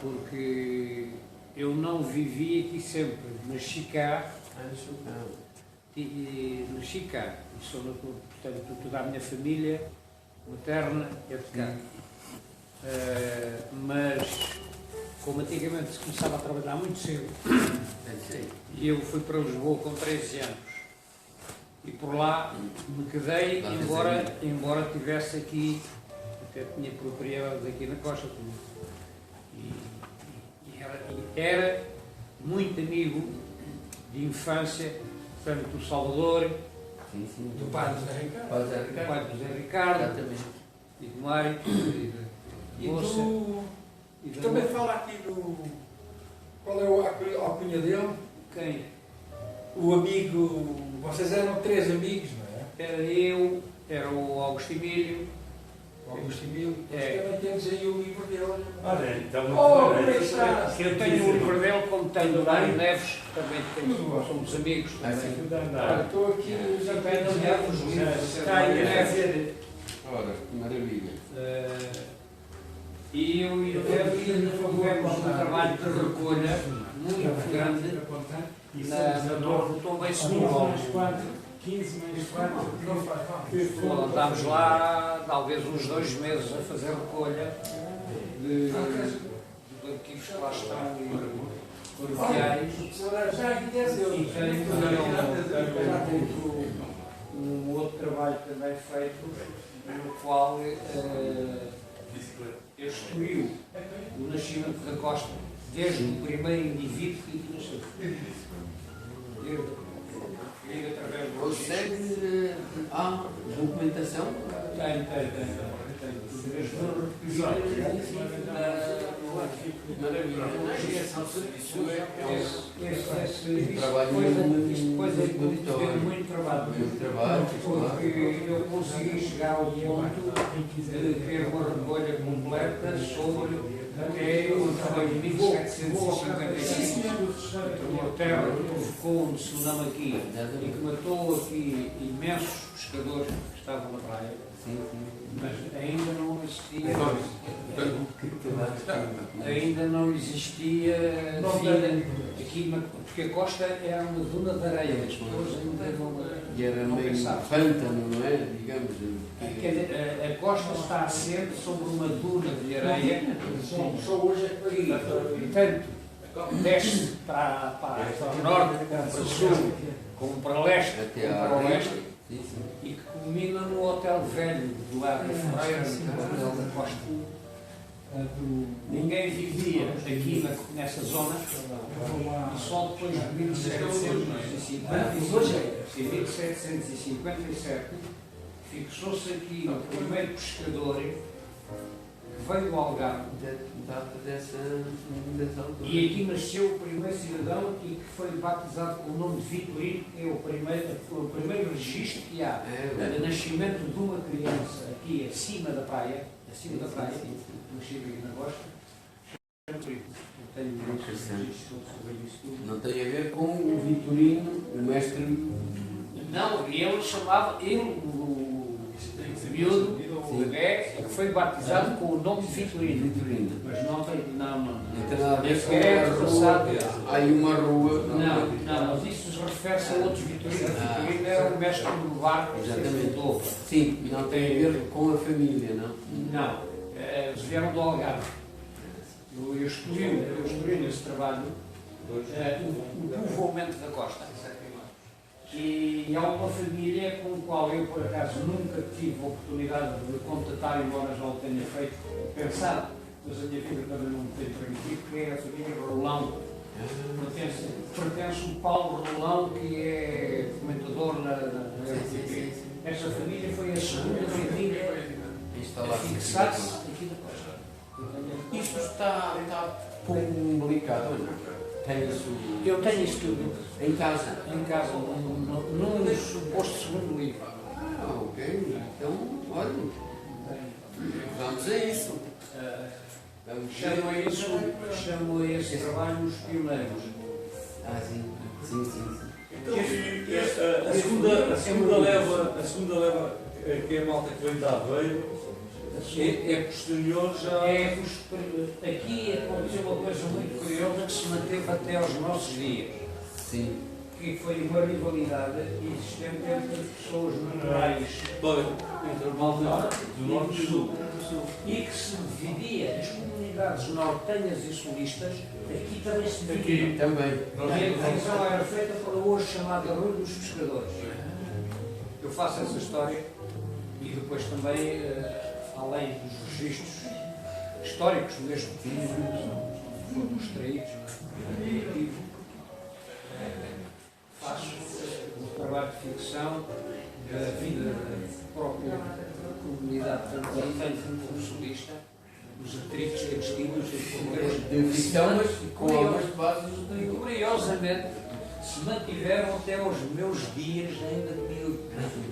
porque eu não vivi aqui sempre, nasci cá. Nasci cá, e sou, portanto, toda a minha família materna é de cá. Mas, como antigamente se começava a trabalhar muito cedo, e eu fui para Lisboa com 13 anos, e por lá me quedei, embora tivesse aqui, até tinha propriedades aqui na costa, e era muito amigo de infância, portanto, do Salvador, do pai do Zé Ricardo, do pai do Zé Ricardo, e do Mário, e tu também fala aqui do... Qual é a alcunha dele? Quem? O amigo... Vocês eram 3 amigos, não é? Era eu, era o Augusto Emílio. O Augusto Emílio. Também temos aí o livro dele. Olha, então eu tenho o livro dele, como tenho o Mário Neves, que também tenho, somos amigos. Estou aqui, já tenho os livros. Está aí a Neves. Ora, que maravilha. E eu e o Neves tivemos um trabalho de recolha muito grande na Torre do Tom Bem Seguro. 15 mais 4. Andámos lá talvez uns 2 meses a fazer recolha de arquivos que lá estão e paroquiais. E tenho um outro trabalho também feito, no qual instruiu o nascimento da Costa desde o primeiro indivíduo que nasceu. Consegue... Há documentação? Tem. Maravilha. Esse trabalho depois é muito trabalho. Porque eu consegui chegar ao ponto de ter uma recolha completa sobre até o trabalho de 1755, uma terra que provocou um tsunami aqui e que matou aqui imensos pescadores que estavam na praia. Mas ainda não existia vida aqui, porque a costa era uma duna de areia, as pessoas ainda e era não meio pensavam. pântano, não é? Digamos. Quer dizer, a costa está assente sobre uma duna de areia, Só hoje é que tanto desce para o norte, como para o sul, como para o leste, e que culmina no Hotel Velho do lado da Ferreira, no Hotel da Costa. Ninguém vivia aqui nessa zona e só depois de 1757 fixou-se aqui o primeiro pescador que veio do Algarve e aqui nasceu o primeiro cidadão e que foi batizado com o nome de Vitorino, que é o primeiro registro que há de nascimento de uma criança aqui acima da praia, nascido aqui na costa. Não tem a ver com o Vitorino, o mestre. Não, ele chamava, o miúdo, o bebê, que foi batizado com o nome de Vitorino. Mas não tem nada a ver com Há aí uma rua. Não, mas isso refere-se a outros Vitorinos. Vitorino era o mestre do barco. Exatamente. Sim, não tem a ver com a família, não? Não, eles vieram do Algarve. Eu escolhi nesse trabalho o povoamento da costa. E há uma família com a qual eu, por acaso, nunca tive a oportunidade de contatar, embora já o tenha feito, pensado, mas a minha vida também não me tem permitido, que é a família Rolão. Pertence o Paulo Rolão, que é comentador na RTP. Esta família foi a segunda família a fixar-se aqui na costa. Isto está publicado, não? Eu tenho isso tudo. Em casa? Em casa, num suposto segundo livro. Ok. Então, olha. Vamos a isso. Chamo a esse trabalho os pioneiros. Sim. A segunda leva, que é a malta que vem de Aveiro, É posterior já. Aqui aconteceu uma coisa muito curiosa que se manteve até aos nossos dias. Sim. Que foi uma rivalidade existente entre pessoas naturais Entre o mal do norte e do sul. E que se dividia as comunidades nortenhas e sulistas, aqui também se dividia. Aqui também. E a divisão era feita para hoje chamada Rua dos Pescadores. Eu faço essa história e depois também, além dos registros históricos mesmo, que foram extraídos, faço um trabalho de ficção da vida da própria comunidade, tanto nortenha como sulista, os atritos que eles tinham, os problemas De ficção, mas com algumas bases e de... curiosamente se mantiveram até aos meus dias ainda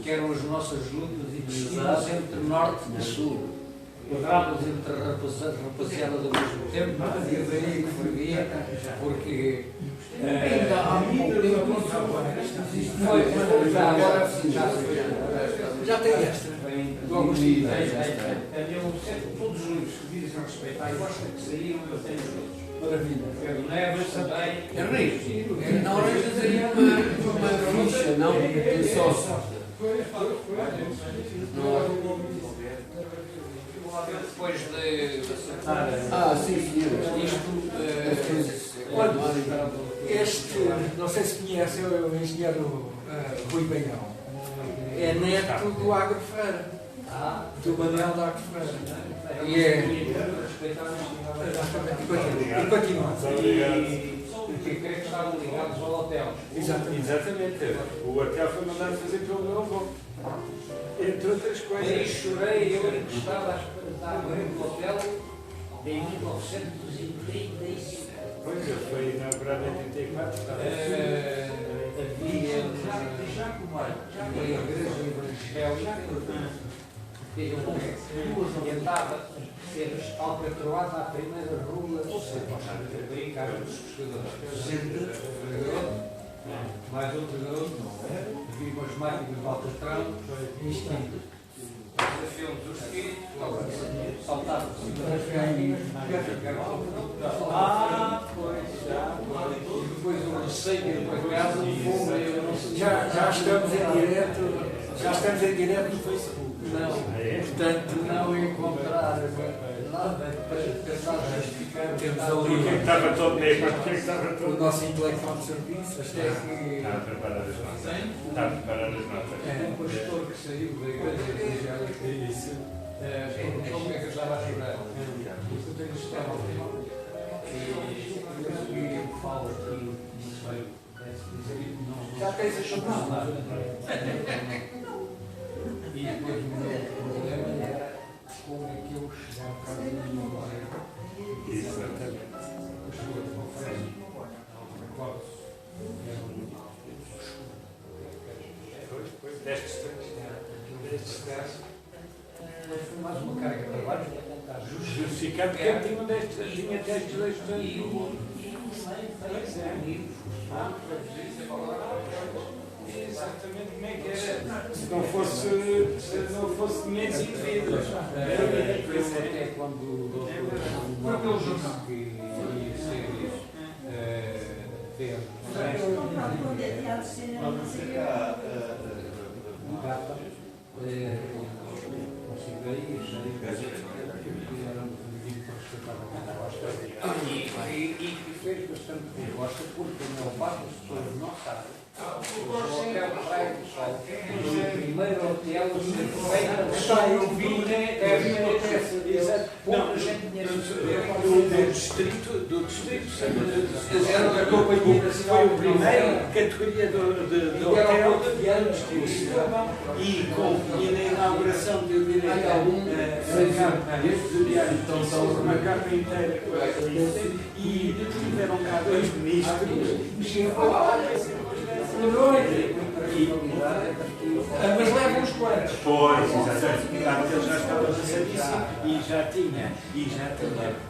que eram as nossas lutas e disputas entre norte e sul. Quadrámos entre a rapaziada do mesmo tempo, não havia daí que fervia, porque Ainda há muito tempo foi, já agora Já tem esta. logo todos os livros que dizem a respeito à costa que saíram, eu tenho todos. Maravilha. Pedro Neves também. Henrique, não arranjas uma ficha, não? Tem só. Depois de acertar Sim, senhor. isto, Este, não sei se conhece, é o engenheiro Rui Benhão. É neto do Agro Ferreira. Do Manuel da Agro Ferreira. E continua. Porque creio que estavam ligados ao hotel. Exatamente. O hotel foi mandado fazer pelo meu avô. Entre outras Aí coisas. chorei, eu encostava à frente do hotel em 1935. Pois, ele foi inaugurado em 84. Havia uma igreja evangélica que andava a ser alcatroada à primeira rua de brincar dos pescadores. Mais outro garoto, havia umas máquinas de alcatrão, desafiam-nos os espíritos, saltavam por cima das máquinas, e depois o receio de ir para casa, Já estamos em direto. Já estamos em direto no Facebook. não, portanto, não encontrar nada para tentar justificar. Temos ali Porque estava todo negro, porque estava o todo. nosso intelectual de serviço. Até que Está a preparar as notas. Está a preparar as notas. um pastor que saiu da igreja evangélica Isso. perguntou como é que eu estava a chorar. Eu tenho estado e eu falo aqui, não sei, dizer não. Já tens a jornada. E depois o meu problema era como é que eu chegava a casa da minha mãe. Exatamente. As pessoas me oferecem recordes. Destes três. Foi mais uma carga de trabalho para tentar Justificando porque ele tinha destes dois Exatamente como é que era. Se não fosse dinheiro indivíduos. até quando o próprio jornal que ia ser isso, fez gata, considerei isso, que era um pedido para respeitar a proposta e que fez bastante proposta porque a maior parte das pessoas não sabem. O hotel Praia do Sol foi o primeiro hotel a ser feito de sol vinha pouca gente tinha Do distrito. era da Companhia Foi o primeiro categoria do hotel e na inauguração do direito do diário então uma capa inteira e tiveram cá dois ministros mas leva uns quantos. Pois, exatamente. Ele já estava a fazer isso e já tinha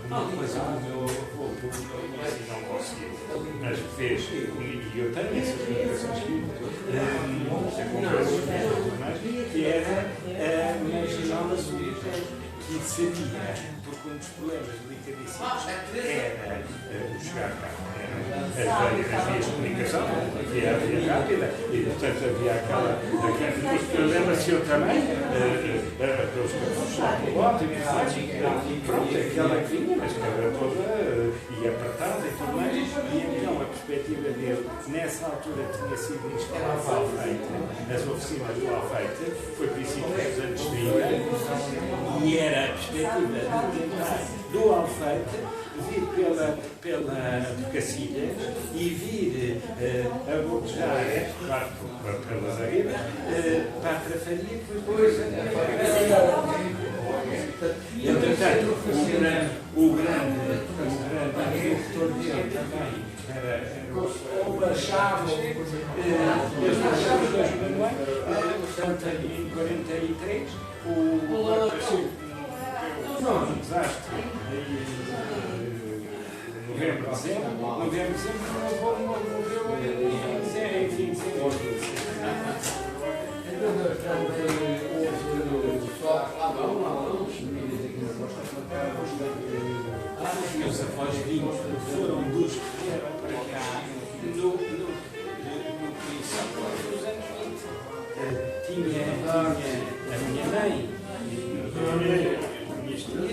uma coisa que o meu avô não conseguiu, mas fez, e eu tenho essas comunicações que era imaginava-se E sabia, porque um dos problemas delicadíssimos era o chegar cá. As vias de comunicação, havia a via rápida, e portanto havia aquela. Lembra-se eu também, aqueles carros lá do lote e pronto, aquela que vinha, mas que era toda e apertada e tudo mais. E então a perspectiva dele, nessa altura tinha sido instalada o Alfeite, as oficinas do Alfeite, foi princípio dos anos 30, e era a perspectiva de tentar do Alfeite vir pela Cacilhas e vir a botejar, claro, pela Arriba, para a Trafaria e depois entretanto, o grande produtor dele também era Ou baixava, eles baixavam dois manuais, portanto, em 43, um desastre novembro, dezembro, enfim, e os avós vinhos foram dos que vieram para cá no princípio dos anos 20. Tinha a minha mãe, a minha esposa,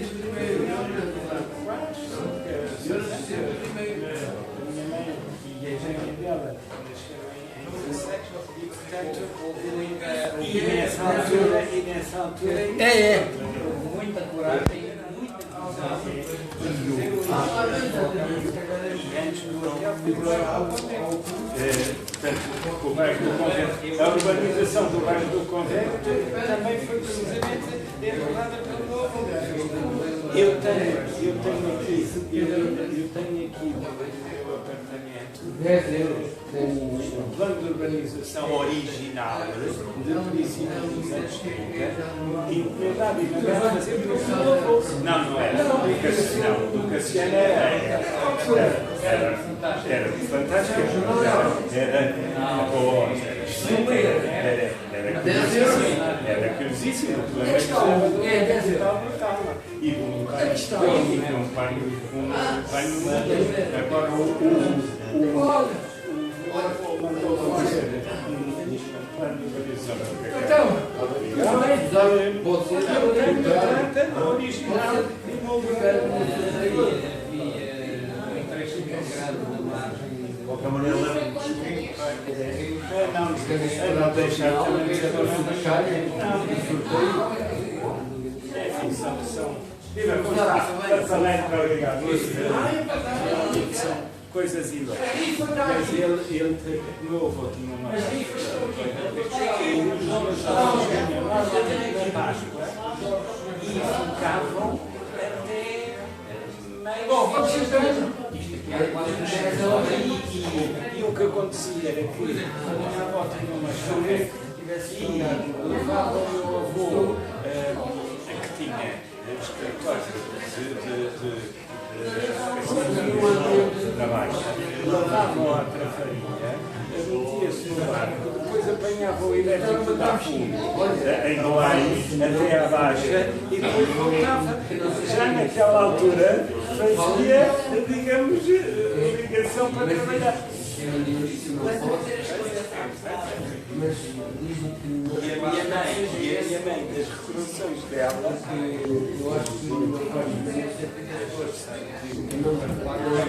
e a gêmea dela nasceu em 16, e portanto e nessa altura Muita coragem, muita visão. e antes do hotel portanto, o bairro do Convento, a urbanização do bairro do Convento também foi precisamente enrolada pelo novo. Eu tenho aqui o meu apartamento, 10 euros. o plano de urbanização original de princípio dos anos 30, encomendado e mandado fazer pelo novo. Não era. Do Cassiano era fantástico. Era curiosíssimo. E um agora original não deixar são coisas ilógicas. Mas ele, o meu avô tinha uma na Páscoa e ficavam até e o que acontecia era que a minha avó tinha uma chácara e levava o meu avô que tinha escritório da Baixa, lavavam à Trafaria, metia-se no barco, depois apanhavam o elétrico da fundo, em Belém, até à Baixa, e depois voltava. Já naquela altura fazia, digamos, ligação para trabalhar. Mas dizem que E a minha mãe, das recordações dela, eu acho que não faz diferença não trabalhar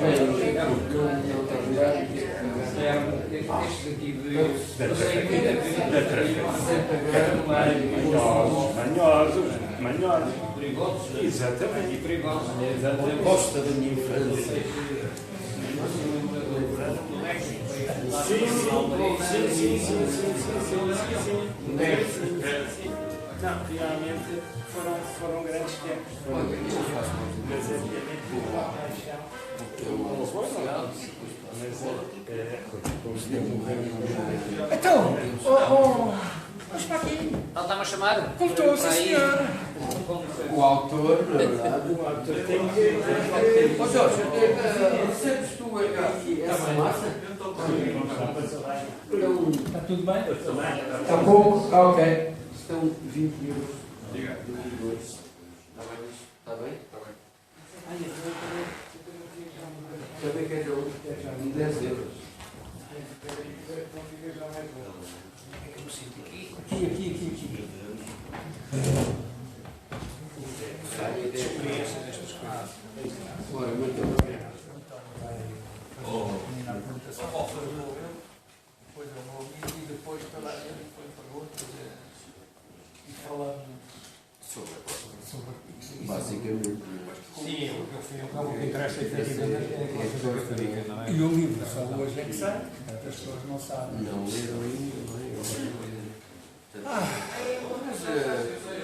Este aqui de manhosos, perigosos exatamente, e perigosos. Costa da minha infância. Sim. Não, realmente foram grandes tempos. Mas então, mas para aqui, Ela está-me a chamar? voltou, sim senhora. O autor, na verdade, tem que. Ó Jorge, recebes tu aqui essa massa? Está tudo bem? Está pouco? Ah, ok. Estão 20 euros. Obrigado. bem? Também quer dizer, 10 euros. Aqui. Ora, muito obrigado. Depois eu vou ouvir e depois toda a gente foi perguntas e falando sobre Basicamente. Sim, o que interessa efetivamente é a coisa que fica, não é? E o livro só hoje é que sai, as pessoas não sabem. Não leram ainda, não é? Mas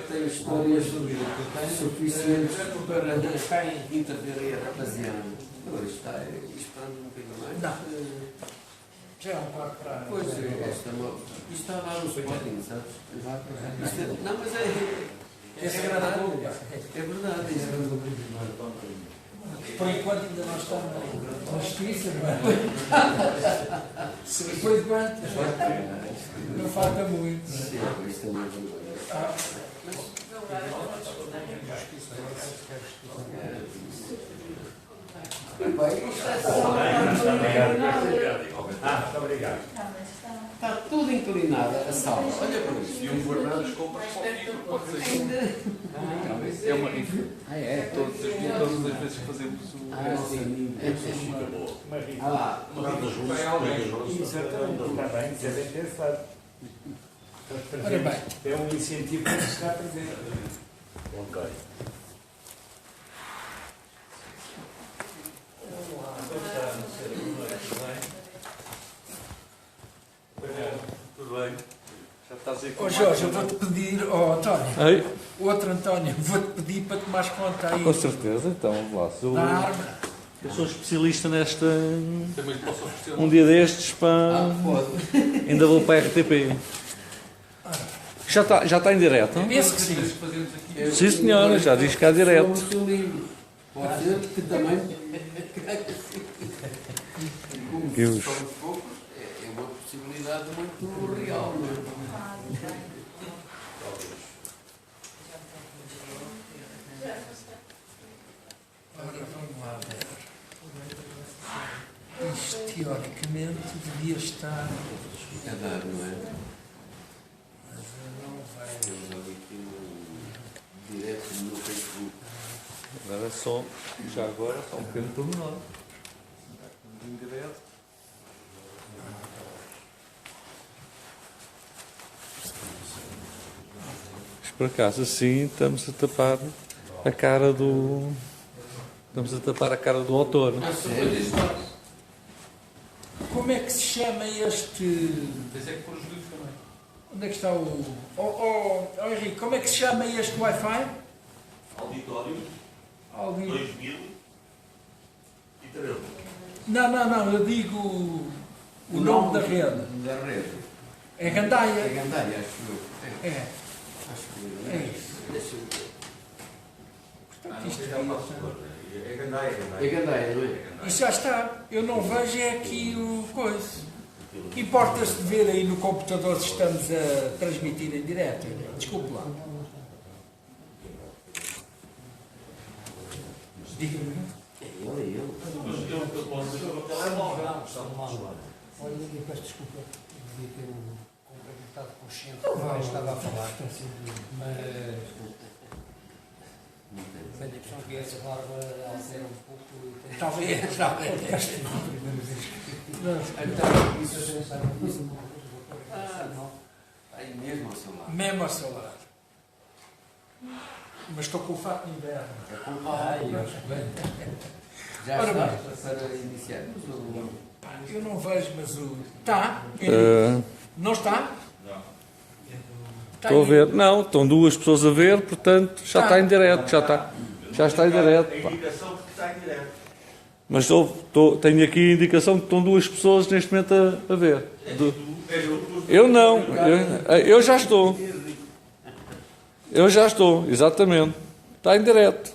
tenho histórias suficientes para intervir a rapaziada. Agora está esperando um bocadinho mais. Não. Já é um quarto para. Pois é, esta isto está lá no Sporting, sabes? Não, mas é agradável. É verdade. Por enquanto ainda não estamos na justiça, não é? Por enquanto, não falta muito. Sim, isto é muito bem, isto é só. Muito obrigado. Está tudo inclinado a sala. Olha para isso. E um guarda-redes compra só fica, pode ser. É uma rifa. É? Todas as vezes que fazemos o. Sim. Lá. Exatamente, está bem, isso é bem pensado. Ora bem. É um incentivo que se está a fazer. Ok. Tudo bem. Já estás aí com Ó Jorge, eu vou-te pedir, António, outro António, vou-te pedir para tomares conta aí Com certeza, então vamos lá. da arma. Eu sou especialista nesta. Também lhe posso oferecer Um dia destes, pá, Pode. ainda vou para a RTP. Já está em direto? Penso que sim. que fazemos aqui. Sim, senhora, já diz cá direto. Somos o livro. Pode ser que também. Como Deus. somos poucos, é uma possibilidade muito real, não é? Ora, vamos lá ver. Isto, teoricamente, devia estar, A dar, não é? mas eu não vejo. Temos ali aqui no direto no Facebook. Agora só, já agora, só um pequeno pormenor. Em direto. Mas por acaso assim estamos a tapar a cara do. Estamos a tapar a cara do autor. Como é que se chama este... Tens é que pôr os livros também. Onde é que está o... Henrique, como é que se chama este Wi-Fi? Auditório Alguém... 2013. Não, eu digo o nome da rede. Da rede. É É Gandaia. Gandaia, acho eu. É, Acho que é isso. Deixa eu ver. Portanto, isto É Gandaia. É Gandaia, não é? Isto já está. Eu não vejo é aqui o coisa. Importa-se de ver aí no computador se estamos a transmitir em direto. Desculpe lá. Diga-me. É ele. Mas eu posso dizer o telemóvel. Olha, eu peço desculpa, devia ter complementado consciente do que estava a falar, mas tenho a impressão que essa barba altera um pouco e tem Talvez. Então, isso que pensar nisso, uma coisa profissional. aí mesmo ao seu lado. Mesmo ao seu lado. Mas estou com o fato de inverno. Já Ora está bem. para iniciarmos o... Eu não vejo, mas o... Está? Não está? Está Estou a aí. ver. Não, estão duas pessoas a ver, portanto já está em direto. Já está em direto. A Pá. indicação de que está em direto. Mas tenho aqui a indicação que estão duas pessoas neste momento a ver. Eu não. Eu já estou. Eu já estou, exatamente. Está em direto.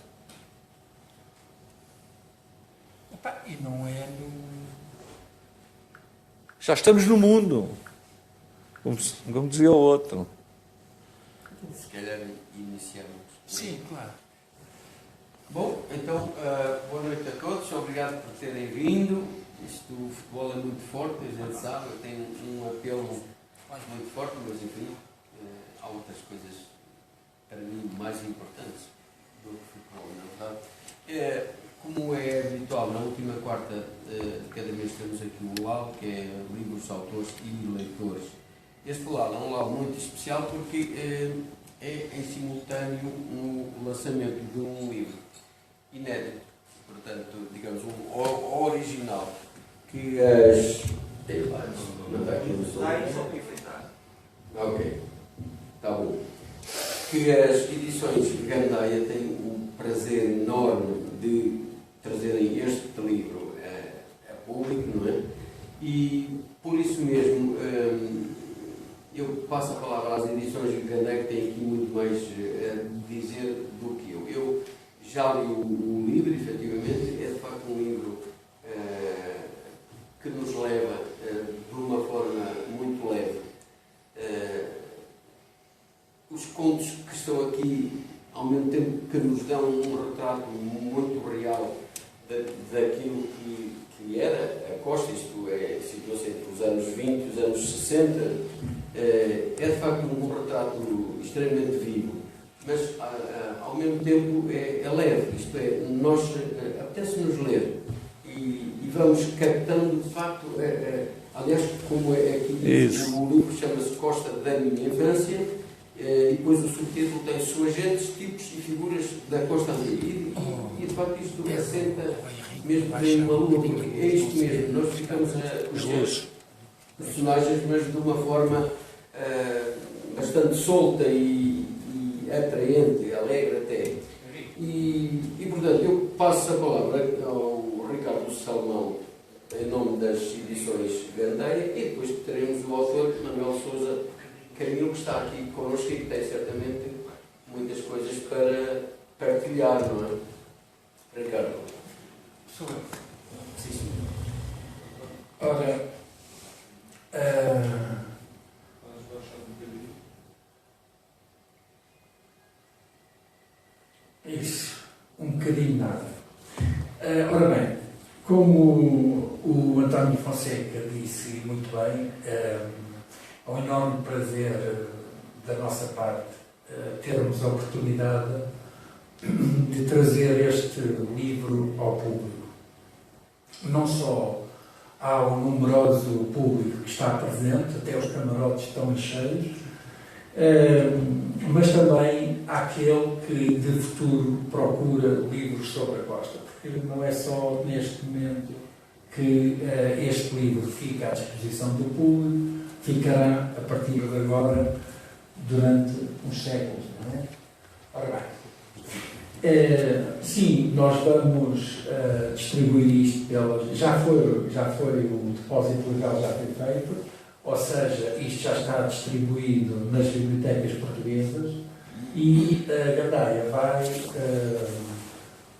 Epá, e não é no... Já estamos no mundo. Como dizia o outro. Se calhar iniciamos. Sim, claro. Bom, então, boa noite a todos, obrigado por terem vindo. Isto, o futebol é muito forte, a gente sabe, tem um apelo muito forte, mas enfim, há outras coisas, para mim, mais importantes do que o futebol, na verdade. Como é habitual, na última quarta de cada mês temos aqui um LAU, que é Livros, Autores e Leitores. Este LAU é um LAU muito especial porque é em simultâneo no lançamento de um livro inédito, portanto, digamos, um original, que as... Tem vários, não está aqui no som. Ok, está bom. Que as edições Gandaia têm o prazer enorme de trazerem este livro a público, não é? E por isso mesmo eu passo a palavra às edições Gandaia, que têm aqui muito mais a dizer do que eu. Eu já li o livro, efetivamente, é de facto um livro que nos leva de uma forma muito leve. Os contos que estão aqui, ao mesmo tempo que nos dão um retrato muito real daquilo que era a Costa, isto é, situou-se entre os anos 20 e os anos 60, é de facto um retrato extremamente vivo, mas ao mesmo tempo é leve, isto é, nós apetece-nos ler e vamos captando de facto, aliás, como é aqui o livro chama-se Costa da Minha Infância, e depois o subtítulo tem Suas Gentes, Tipos e Figuras da Costa Antiga. E de facto isto assenta mesmo bem uma lua, porque é isto mesmo, nós ficamos a conhecer personagens, mas de uma forma bastante solta e atraente, alegre até. E portanto, eu passo a palavra ao Ricardo Salmão em nome das edições Gandaia e depois teremos o autor Manuel Sousa Camilo, que está aqui connosco e que tem certamente muitas coisas para partilhar, não é? Ricardo. Sou eu. Sim, sim. Ora, isso, um bocadinho nada. Ora bem, como o António Fonseca disse muito bem, é um enorme prazer da nossa parte termos a oportunidade de trazer este livro ao público. Não só ao numeroso público que está presente, até os camarotes estão cheios, mas também àquele que de futuro procura livros sobre a Costa, porque não é só neste momento que este livro fica à disposição do público, ficará a partir de agora durante uns séculos, não é? Ora bem, sim, nós vamos distribuir isto pelas... Já foi o depósito legal já foi feito, ou seja, isto já está distribuído nas bibliotecas portuguesas e a Gandaia vai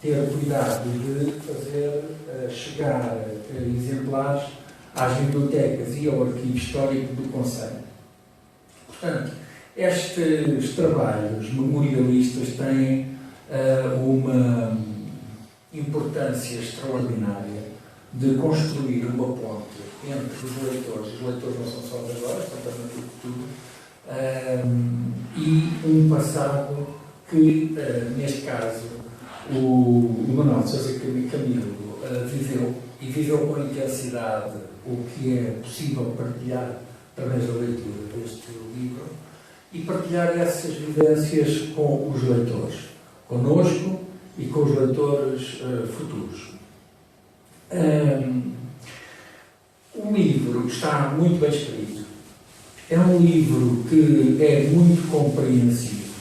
ter cuidado de fazer chegar exemplares às bibliotecas e ao arquivo histórico do Conselho. Portanto, estes trabalhos memorialistas têm uma importância extraordinária de construir uma ponte entre os leitores não são só de agora, são também do futuro, e um passado que, neste caso, o Manuel Sousa Camilo viveu com intensidade o que é possível partilhar através da leitura deste livro e partilhar essas vivências com os leitores, conosco e com os leitores futuros. O livro está muito bem escrito. É um livro que é muito compreensivo.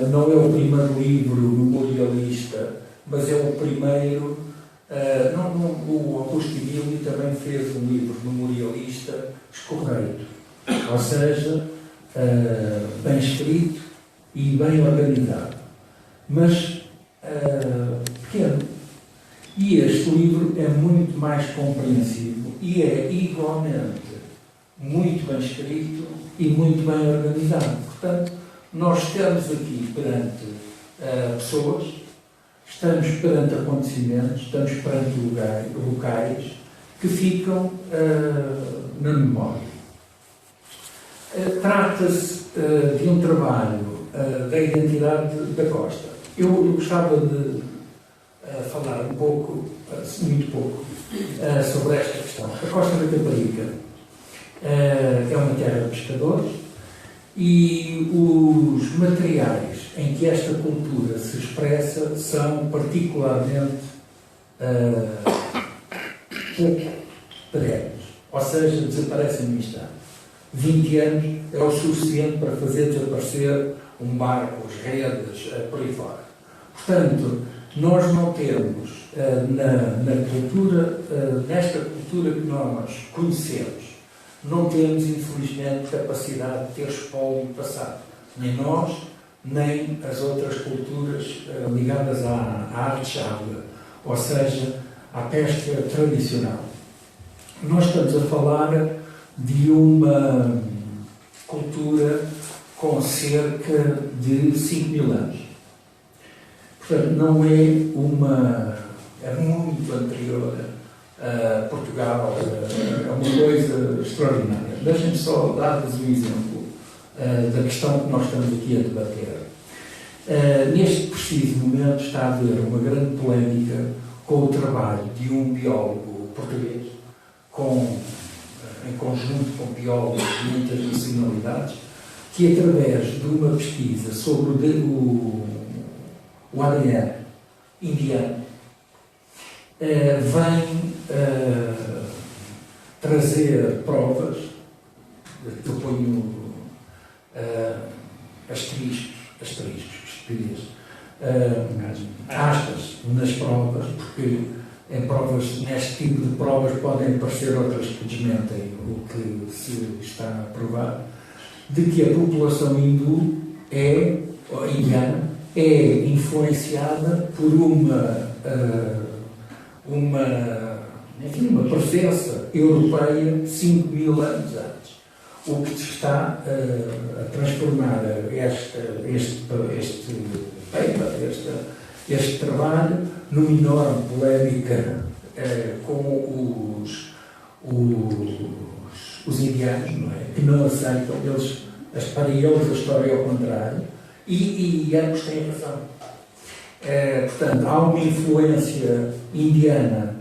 Não é o primeiro livro memorialista, mas é o primeiro... o Augusto Emílio também fez um livro memorialista escorreito, ou seja, bem escrito e bem organizado, mas pequeno. E este livro é muito mais compreensivo e é igualmente muito bem escrito e muito bem organizado. Portanto, nós estamos aqui perante pessoas estamos perante acontecimentos, estamos perante locais que ficam na memória. Trata-se de um trabalho da identidade da Costa. Eu gostava de falar um pouco, muito pouco, sobre esta questão. A Costa da Caparica é uma terra de pescadores e os materiais em que esta cultura se expressa são particularmente pouco perenes, ou seja, desaparecem no instante. 20 anos é o suficiente para fazer desaparecer um barco, as redes, por aí fora. Portanto, nós não temos na cultura, nesta cultura que nós conhecemos, não temos, infelizmente, capacidade de ter espólio passado. Nem nós, nem as outras culturas ligadas à arte-chave, ou seja, à pesca tradicional. Nós estamos a falar de uma cultura com cerca de 5.000 anos. Portanto, não é uma... é muito anterior a Portugal, é uma coisa extraordinária. Deixem-me só dar-vos um exemplo da questão que nós estamos aqui a debater. Neste preciso momento está a haver uma grande polémica com o trabalho de um biólogo português, em conjunto com biólogos de muitas nacionalidades, que através de uma pesquisa sobre o ADN indiano vem trazer provas, eu ponho aspas nas provas, porque em provas, neste tipo de provas podem aparecer outras que desmentem o que se está a provar, de que a população indiana é influenciada por uma presença europeia 5.000 anos antes. O que está a transformar este trabalho numa enorme polémica com os indianos, não é? Que não aceitam, para eles a história é ao contrário, e ambos têm razão. Portanto, há uma influência indiana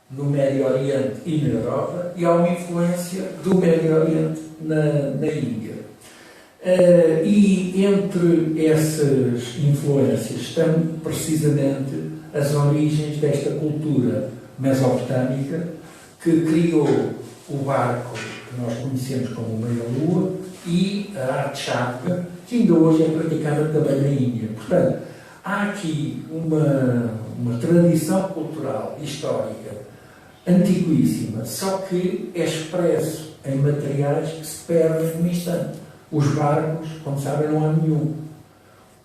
no Médio Oriente e na Europa, e há uma influência do Médio Oriente na Índia. E entre essas influências estão precisamente as origens desta cultura mesopotâmica que criou o barco que nós conhecemos como meia-lua e a arte chápica, que ainda hoje é praticada também na Índia. Portanto, há aqui uma tradição cultural, histórica, antiquíssima, só que é expresso em materiais que se perdem no instante. Os barcos, como sabem, não há nenhum.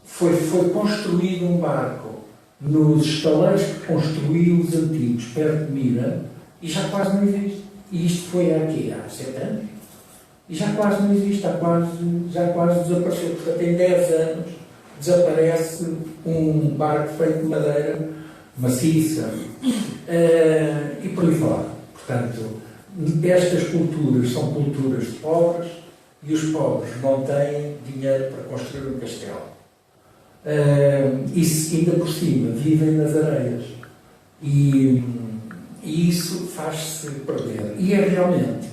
Foi construído um barco nos estaleiros que construíam os antigos, perto de Mira, e já quase não existe. E isto foi aqui há 7 anos. E já quase não existe, já quase desapareceu. Portanto, em 10 anos desaparece um barco feito de madeira maciça e por aí fora. Portanto, estas culturas são culturas de pobres e os pobres não têm dinheiro para construir um castelo. E ainda por cima vivem nas areias. E isso faz-se perder. E é realmente,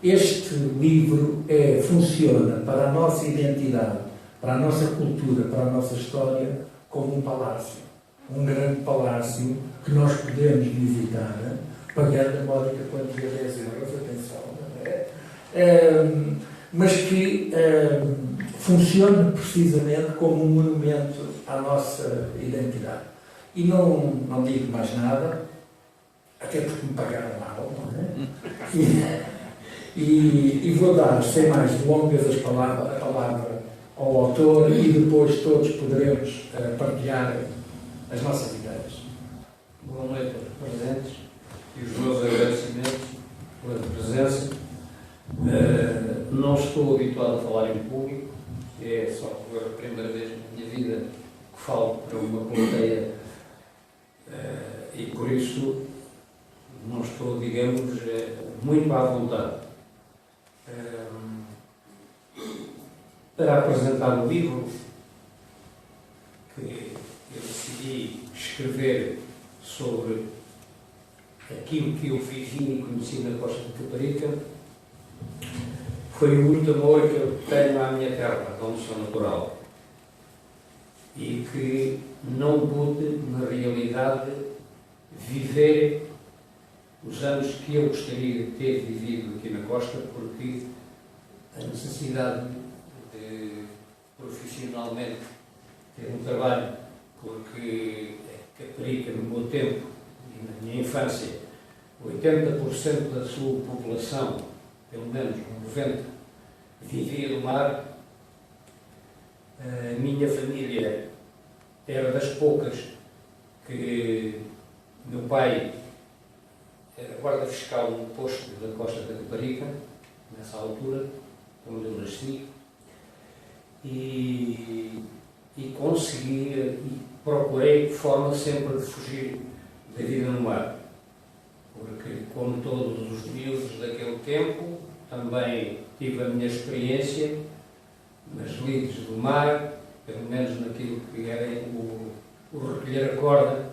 este livro funciona para a nossa identidade, para a nossa cultura, para a nossa história, como um palácio. Um grande palácio que nós podemos visitar, pagando a módica quantia de 10 euros, atenção, mas que funciona precisamente como um monumento à nossa identidade. E não digo mais nada, até porque me pagaram mal, não é? E vou dar, sem mais delongas, a palavra ao autor e depois todos poderemos partilhar as nossas ideias. Boa noite aos presentes e os meus agradecimentos pela presença. Não estou habituado a falar em público, é só a primeira vez na minha vida que falo para uma plateia estou, digamos, muito à vontade. Para apresentar o livro, que eu decidi escrever sobre aquilo que eu vivi e conheci na Costa de Caparica, foi muito amor que eu tenho à minha terra, onde sou natural. E que não pude, na realidade, viver os anos que eu gostaria de ter vivido aqui na Costa, porque a necessidade de, profissionalmente, ter um trabalho, porque Caparica, no meu tempo e na minha infância, 80% da sua população, pelo menos 90%, vivia no mar. A minha família era das poucas que meu pai era guarda fiscal no posto da Costa da Caparica, nessa altura, onde eu nasci, e conseguia, e procurei de forma sempre de fugir da vida no mar. Porque, como todos os miúdos daquele tempo, também tive a minha experiência nas lides do mar, pelo menos naquilo que era o recolher a corda,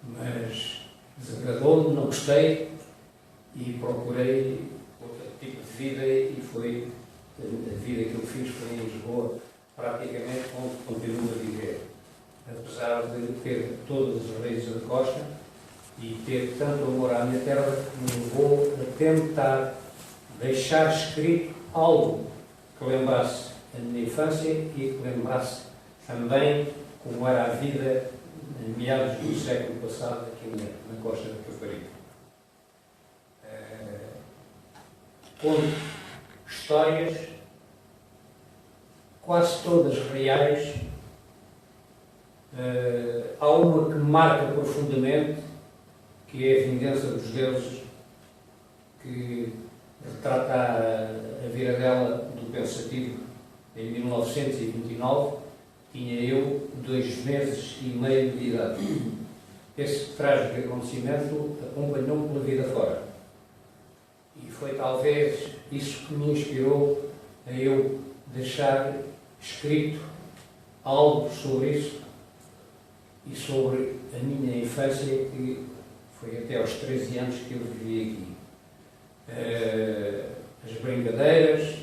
mas desagradou-me, não gostei e procurei outro tipo de vida, e foi a vida que eu fiz foi em Lisboa, praticamente onde continuo a viver. Apesar de ter todas as raízes da costa e ter tanto amor à minha terra, que me levou a tentar deixar escrito algo que lembrasse a minha infância e que lembrasse também como era a vida em meados do século passado aqui na Costa da Caparica. Conto histórias, quase todas reais. Há uma que me marca profundamente, que é a Vingança dos Deuses, que retrata a vida dela do pensativo em 1929. Tinha eu 2 meses e meio de idade. Esse trágico acontecimento acompanhou-me pela vida fora. E foi talvez isso que me inspirou a eu deixar escrito algo sobre isso e sobre a minha infância, que foi até aos 13 anos que eu vivi aqui. As brincadeiras,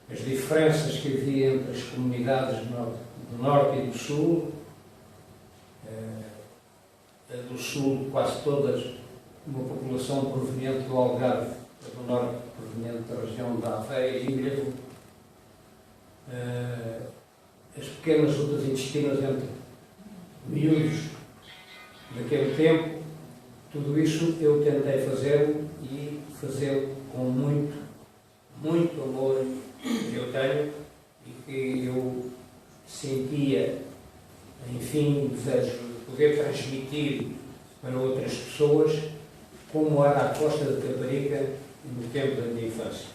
as diferenças que havia entre as comunidades do Norte e do Sul. A do Sul, quase todas, uma população proveniente do Algarve, a do Norte proveniente da região da Aveia e Ilhavo. As pequenas lutas intestinas entre miúdos daquele tempo, tudo isso eu tentei fazê-lo e fazê-lo com muito, muito amor que eu tenho e que eu sentia, enfim, desejo de poder transmitir para outras pessoas como era a Costa de Caparica no tempo da minha infância.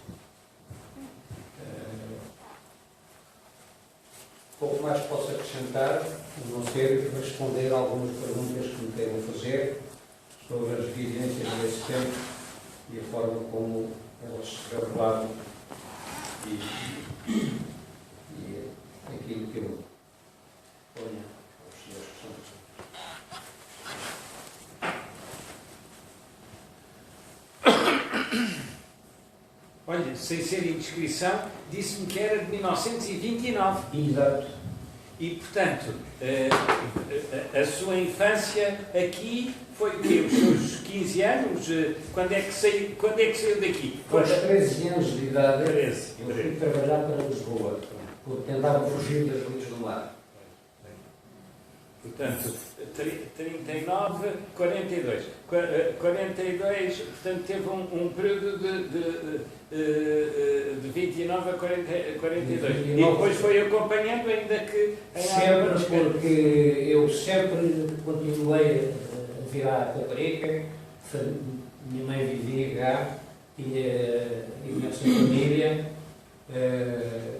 Pouco mais posso acrescentar, a não ser responder algumas perguntas que me queiram fazer sobre as vivências desse tempo e a forma como elas se revelaram e aquilo que eu ponho aos senhores que são. Olha, sem ser indiscrição, disse-me que era de 1929. Exato. E, portanto, a sua infância aqui foi o quê? Os seus 15 anos? Quando é que saiu daqui? Aos 13 anos de idade, 13. eu fui trabalhar para Lisboa, porque tentava fugir das luzes do mar. Portanto, 39, 42. 42, portanto, teve um período de 29 a 42. 29. E depois foi acompanhando, ainda que... Sempre, porque eu sempre continuei a vir à Caparica. Minha mãe vivia cá, tinha imensa família,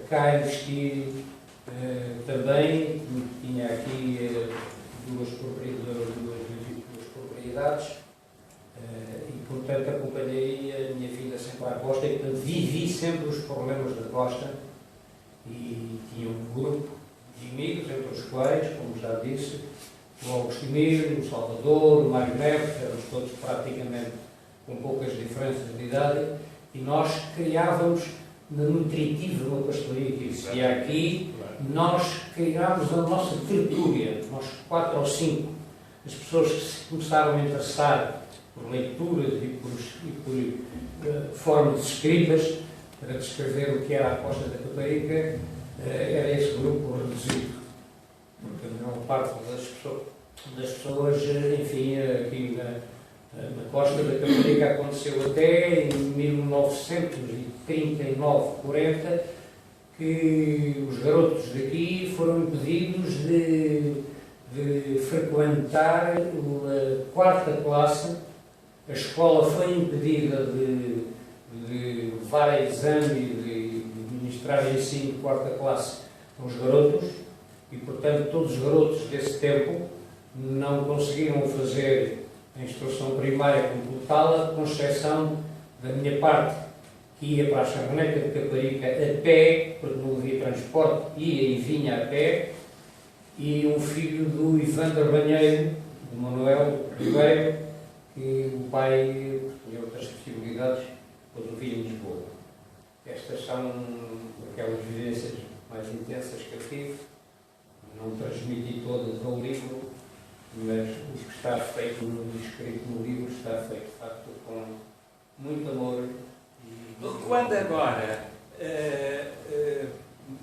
cá investi também, tinha aqui duas propriedades, E, portanto, acompanhei a minha vida sempre à costa e, portanto, vivi sempre os problemas da costa e tinha um grupo de amigos, entre os quais, como já disse, o Augusto Emílio, o Salvador, o Mário Neves, éramos todos praticamente com poucas diferenças de idade, e nós criávamos na nutritiva, uma pastelaria que existia aqui, nós criámos a nossa tertúlia, nós 4 ou 5, as pessoas que se começaram a interessar por leituras e por formas escritas para descrever o que era a costa da Caparica, era esse grupo reduzido. Porque a maior parte das pessoas, enfim, aqui na costa da Caparica aconteceu até em 1939, 40, que os garotos daqui foram impedidos de frequentar a 4ª classe. A escola foi impedida de levar a exame e de ministrar ensino de 4ª classe aos garotos e, portanto, todos os garotos desse tempo não conseguiram fazer a instrução primária, completá-la, com exceção da minha parte, que ia para a Charneca de Caparica a pé, porque não havia transporte, ia e vinha a pé, e um filho do Ivander Banheiro, do Manuel Ribeiro, que o pai tinha outras possibilidades, depois o via em Lisboa. Estas são aquelas vivências mais intensas que eu tive. Não transmiti todas ao livro, mas o que está feito escrito no livro está feito, de facto, com muito amor. Quando agora,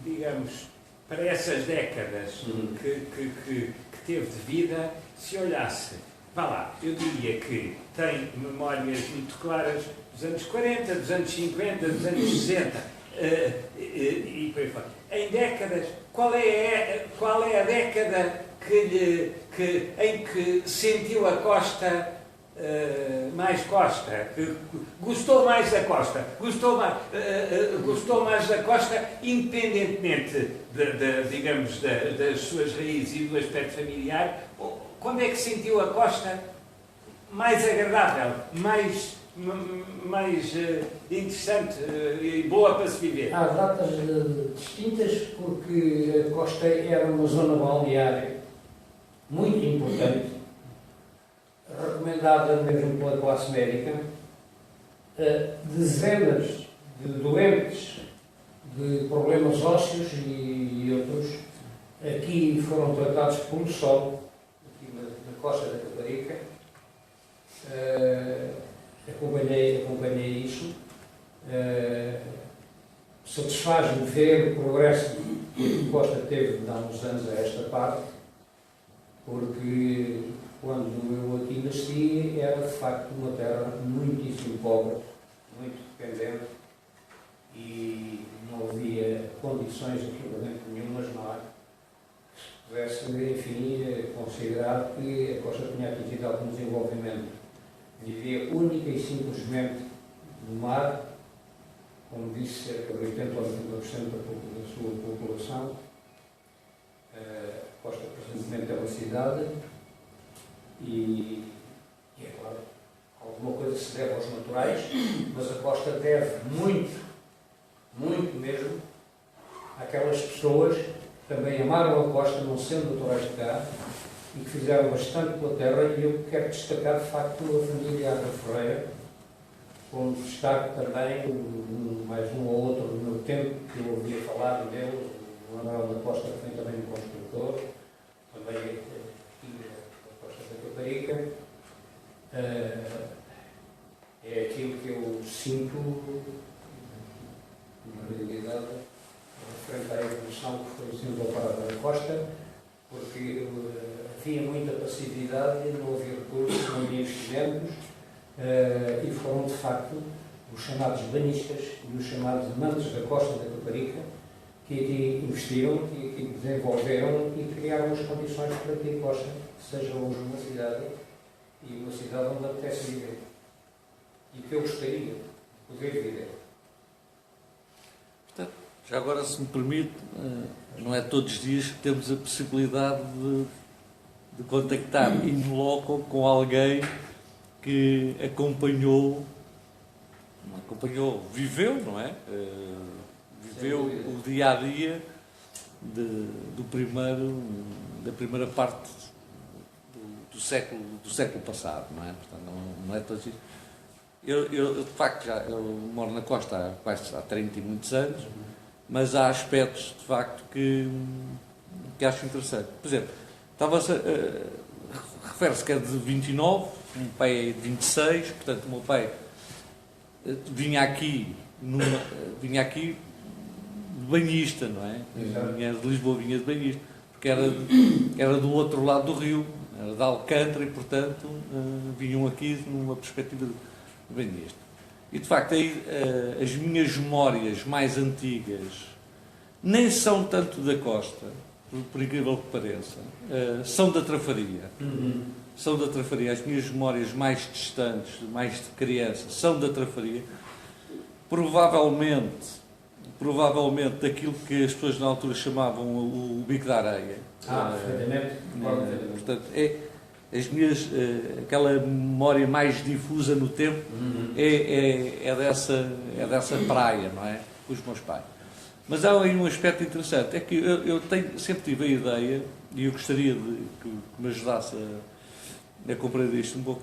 digamos, para essas décadas que teve de vida, se olhasse, vá lá, eu diria que tem memórias muito claras dos anos 40, dos anos 50, dos anos 60, e por aí fora. Em décadas, qual é a década em que sentiu a costa mais costa, que gostou mais da costa, gostou mais da costa, independentemente digamos, das suas raízes e do aspecto familiar? Quando é que sentiu a costa mais agradável, mais interessante e boa para se viver? Há datas distintas, porque a costa era uma zona balneária muito importante, recomendada mesmo pela classe médica. Dezenas de doentes de problemas ósseos e outros aqui foram tratados pelo sol, aqui na costa da Caparica. Acompanhei isso. Satisfaz-me ver o progresso que a costa teve há uns anos a esta parte, porque quando eu aqui nasci era de facto uma terra muitíssimo pobre, muito dependente, e não havia condições absolutamente nenhumas, não é? Que se pudesse, enfim, considerar que a costa tinha atingido algum desenvolvimento. Vivia única e simplesmente no mar, como disse, cerca de 80 ou 90% da sua população. A costa presentemente é uma cidade e é claro, alguma coisa se deve aos naturais, mas a costa deve muito mesmo àquelas pessoas que também amaram a costa, não sendo naturais de cá, e que fizeram bastante pela terra. E eu quero destacar, de facto, a família Arra Ferreira, como destaque também mais um ou outro do meu tempo, que eu ouvia falar dele, o Manuel da Costa, que foi também um construtor, também aqui da Costa da Caparica. É aquilo que eu sinto, na realidade, referente à evolução que foi desenvolvida na costa, porque havia muita passividade, não havia recursos, não havia investimentos, e foram, de facto, os chamados banistas e os chamados amantes da costa da Caparica que aqui investiram, que aqui desenvolveram e criaram as condições para que a costa seja hoje uma cidade, e uma cidade onde apetece viver, e que eu gostaria de poder viver. Já agora, se me permite, não é todos os dias que temos a possibilidade de contactar in loco com alguém que viveu, não é? Viveu o dia a dia da primeira parte do século passado, não é? Portanto, não é todo isso. Eu de facto eu moro na costa há 30 e muitos anos, mas há aspectos de facto que acho interessante. Por exemplo, refere-se que é de 29, o meu pai é de 26, portanto o meu pai vinha aqui de banhista, não é? Vinha de Lisboa, vinha de banhista, porque era do outro lado do rio, era de Alcântara e, portanto, vinham aqui numa perspectiva de banhista. E, de facto, aí, as minhas memórias mais antigas nem são tanto da costa, por incrível que pareça, são da Trafaria. São da Trafaria. As minhas memórias mais distantes, mais de criança, são da Trafaria. Provavelmente daquilo que as pessoas na altura chamavam o Bico da Areia. Perfeitamente. Portanto, aquela memória mais difusa no tempo é dessa praia, não é? Com os meus pais. Mas há aí um aspecto interessante, é que eu sempre tive a ideia, e eu gostaria que me ajudasse a compreender isto um pouco,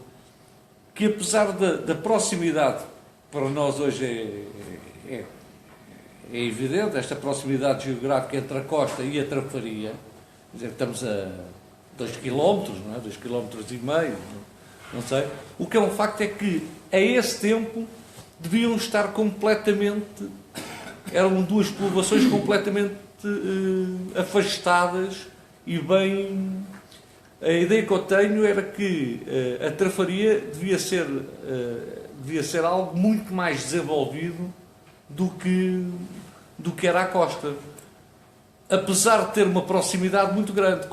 que apesar da proximidade, para nós hoje é evidente, esta proximidade geográfica entre a costa e a Trafaria, quer dizer, estamos a 2 km, não é? 2,5 km, não sei. O que é um facto é que, a esse tempo, deviam estar completamente... Eram duas povoações completamente afastadas e bem... A ideia que eu tenho era que a Trafaria devia ser algo muito mais desenvolvido do que era a costa. Apesar de ter uma proximidade muito grande.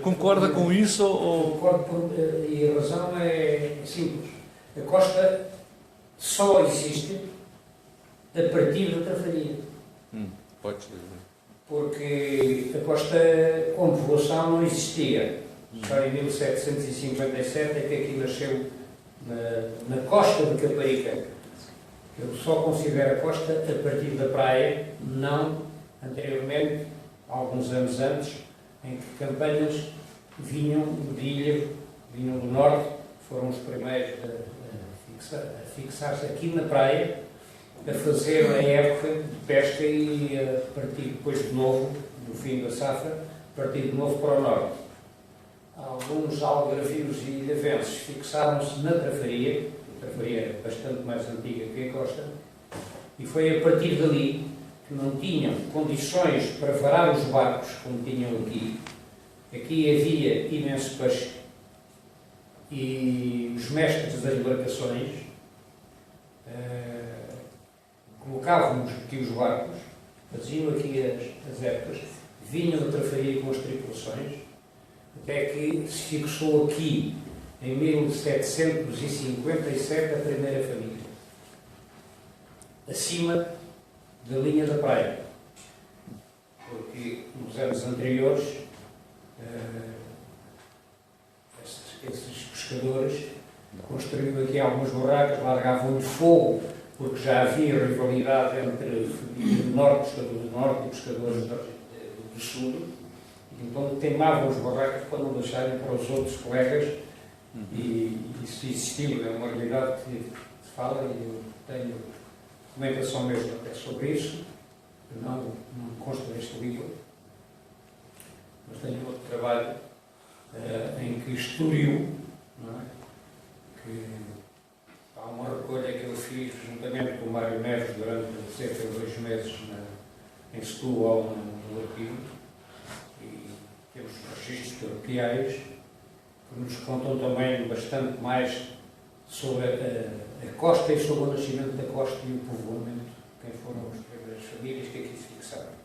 Concorda com isso? Concordo, e a razão é simples. A costa só existe a partir da Trafaria. Pode ser. Porque a costa, como povoação, não existia. Só em 1757 é que aqui nasceu, na costa de Caparica. Eu só considero a costa a partir da praia, não anteriormente, alguns anos antes, em que campanhas vinham de ilha, vinham do norte, foram os primeiros a fixar-se aqui na praia, a fazer a época de pesca e a partir depois de novo, no fim da safra, partir de novo para o norte. Alguns algarvios e ilhavenses fixaram-se na Trafaria, a Trafaria é bastante mais antiga que a costa, e foi a partir dali que não tinham condições para varar os barcos como tinham aqui. Aqui havia imenso peixe e os mestres das embarcações colocávamos aqui os barcos, faziam aqui as épocas, vinham da Trafaria com as tripulações, até que se fixou aqui, em 1757, a primeira família, acima da linha da praia, porque nos anos anteriores esses pescadores construíram aqui algumas barracas, largavam-lhe fogo, porque já havia rivalidade entre pescadores do norte e pescadores do sul, então teimavam os barracos para não deixarem para os outros colegas, e isso existiu, é uma realidade que se fala, e eu tenho documentação mesmo até sobre isso, que não consta neste livro, mas tenho outro trabalho em que Estoril, não é? Que há uma recolha que eu fiz juntamente com o Mário Neves durante cerca de 2 meses em Setúbal, no arquivo, e temos registros paroquiais que nos contam também bastante mais sobre a costa e sobre o nascimento da costa e o povoamento, quem foram as primeiras famílias que aqui se fixaram.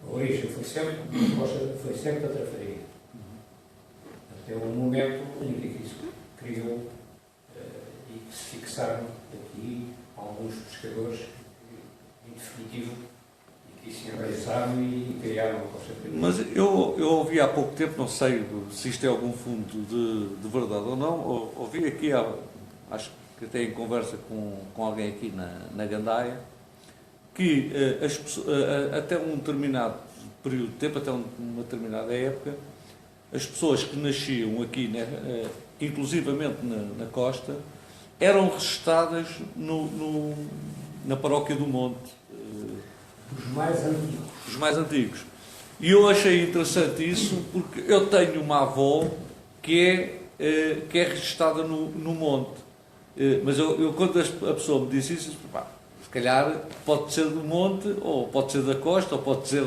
A origem foi sempre, a costa foi sempre a Trafaria. Até o momento em que aqui se criou e que se fixaram aqui alguns pescadores, em definitivo, e que se enraizaram e criaram a costa peruana. Mas eu ouvi há pouco tempo, não sei se isto é algum fundo de verdade ou não, ouvi aqui, acho que até em conversa com alguém aqui na Gandaia, que as pessoas, até um determinado período de tempo, até uma determinada época, as pessoas que nasciam aqui, inclusivamente na costa, eram registadas na paróquia do Monte. Os mais antigos. Os mais antigos. E eu achei interessante isso porque eu tenho uma avó que é registada no Monte. Mas eu quando a pessoa me disse isso, pá, se calhar pode ser do Monte, ou pode ser da costa, ou pode ser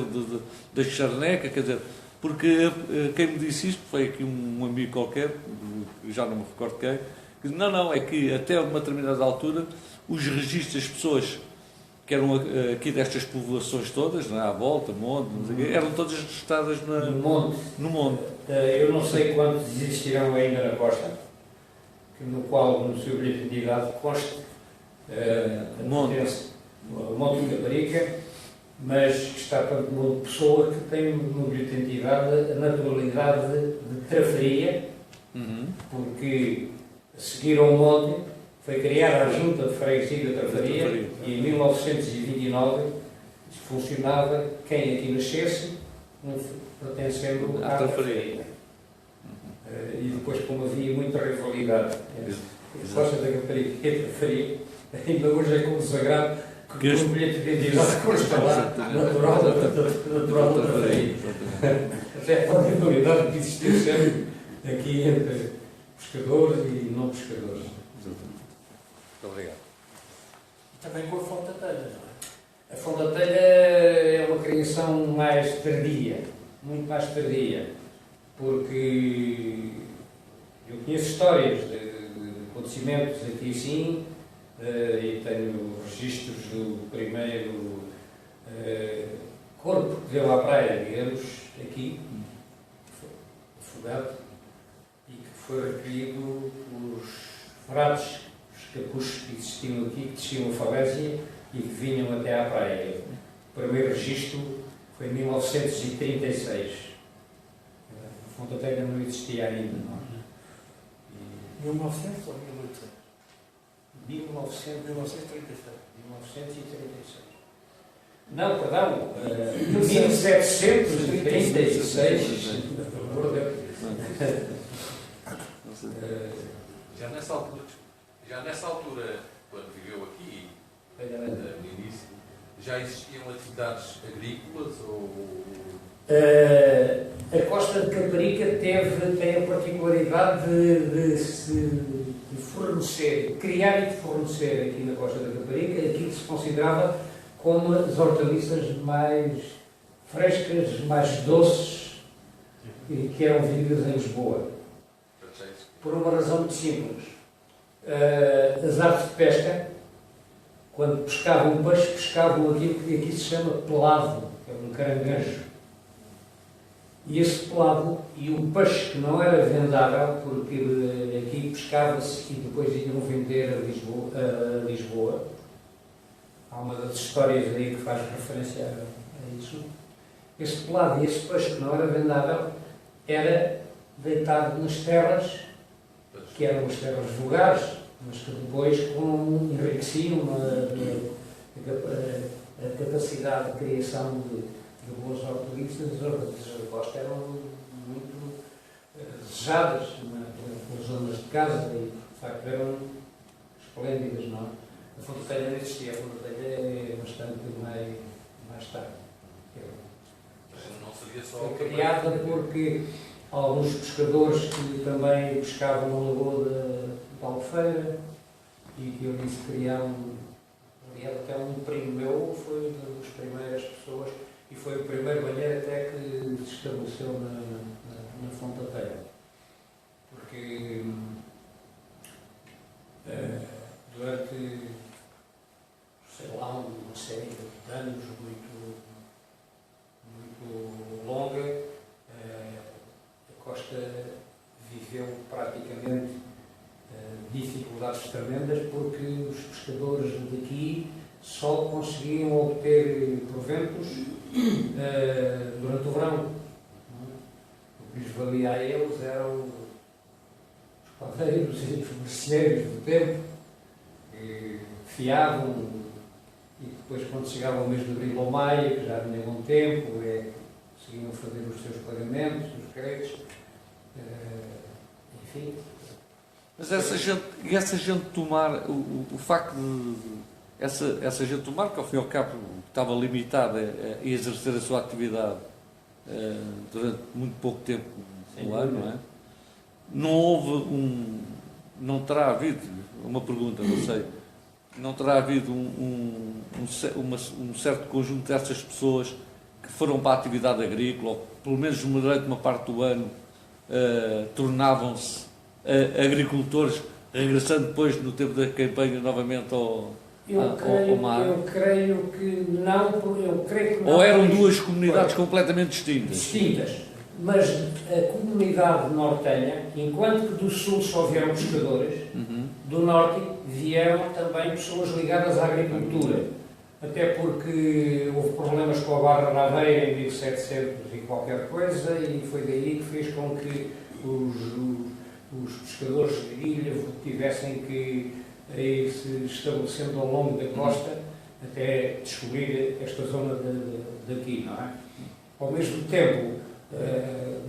da Charneca, quer dizer, porque quem me disse isto foi aqui um amigo qualquer, já não me recordo quem, que disse, não, é que até uma determinada altura os registros das pessoas que eram aqui destas povoações todas, à volta, Monte, não sei o quê, eram todas registradas no Monte. Eu não sei quantos existirão ainda na costa, no qual no seu bilhete de identidade consta o Monte de Caparica, mas está tanto uma pessoa que tem no bilhete de identidade a naturalidade de Trafaria, porque a seguir ao monte foi criada a Junta de Freguesia da Trafaria e em 1929 funcionava quem aqui nascesse pertencendo à Trafaria. E depois, como havia muita rivalidade a costa da Caparica e a Trafaria, ainda hoje é com desagrado que o bilhete de identidade consta lá natural da Trafaria. Até a rivalidade que existiu sempre aqui entre pescadores e não pescadores. Muito obrigado. Também com a Fonte da Telha, não é? A Fonte da Telha é uma criação mais tardia, muito mais tardia, porque eu conheço histórias de acontecimentos aqui assim, e tenho registros do primeiro corpo que veio à praia, digamos, aqui, afogado, e que foi recolhido pelos frades, os capuchos que existiam aqui, que desciam a falésia e que vinham até à praia. O primeiro registro foi em 1936. A Fonte da Telha não existia ainda, não é? 1900 ou 1800? 1936. Não, perdão, 1736. Já nessa altura, quando viveu aqui, no início, já existiam atividades agrícolas ou... A Costa de Caparica tem a particularidade de fornecer, criar e de fornecer aqui na Costa da Caparica aquilo que se considerava como as hortaliças mais frescas, mais doces, que eram vendidas em Lisboa. Por uma razão muito simples. As aves de pesca, quando pescavam peixe, pescavam aquilo que aqui se chama pelado, que é um caranguejo. E esse pelado e o peixe que não era vendável, porque aqui pescava-se e depois iam vender a Lisboa. Há uma das histórias aí que faz referência a isso. Esse pelado e esse peixe que não era vendável era deitado nas terras, que eram as terras vulgares, mas que depois enriqueciam a capacidade de criação de boas hortaliças. As hortaliças da costa eram muito desejadas nas zonas de casa e, de facto, eram esplêndidas, não é? A Fonte da Telha não existia, a Fonte da Telha é bastante mais tarde. Não seria só... Foi criada porque alguns pescadores que também pescavam na lagoa da Albufeira e que ali se criaram, aliás, até um primo meu foi uma das primeiras pessoas e foi o primeiro banheiro até que se estabeleceu na Fonte da Telha. Porque durante, sei lá, uma série de anos muito longa, a costa viveu praticamente dificuldades tremendas porque os pescadores daqui só conseguiam obter proventos durante o verão. O que lhes valia a eles eram os padeiros e os mercenários do tempo, que fiavam, e depois, quando chegava o mês de abril ou maio, que já tinha bom tempo, conseguiam fazer os seus pagamentos, os créditos, enfim. Mas essa gente tomar, o facto de essa gente tomar, que ao fim e ao cabo estava limitada a exercer a sua atividade durante muito pouco tempo no ano, não é? Não houve não terá havido, uma pergunta, não sei, não terá havido um certo conjunto dessas pessoas que foram para a atividade agrícola, ou pelo menos durante uma parte do ano tornavam-se agricultores, regressando depois no tempo da campanha novamente ao mar? Eu creio que não. Ou eram duas comunidades completamente distintas? Distintas. Mas a comunidade nortenha, enquanto que do sul só vieram pescadores, do norte vieram também pessoas ligadas à agricultura. Até porque houve problemas com a Barra da Aveira em 1700 e qualquer coisa, e foi daí que fez com que os pescadores de ilha tivessem que ir se estabelecendo ao longo da costa até descobrir esta zona daqui, não é? Ao mesmo tempo,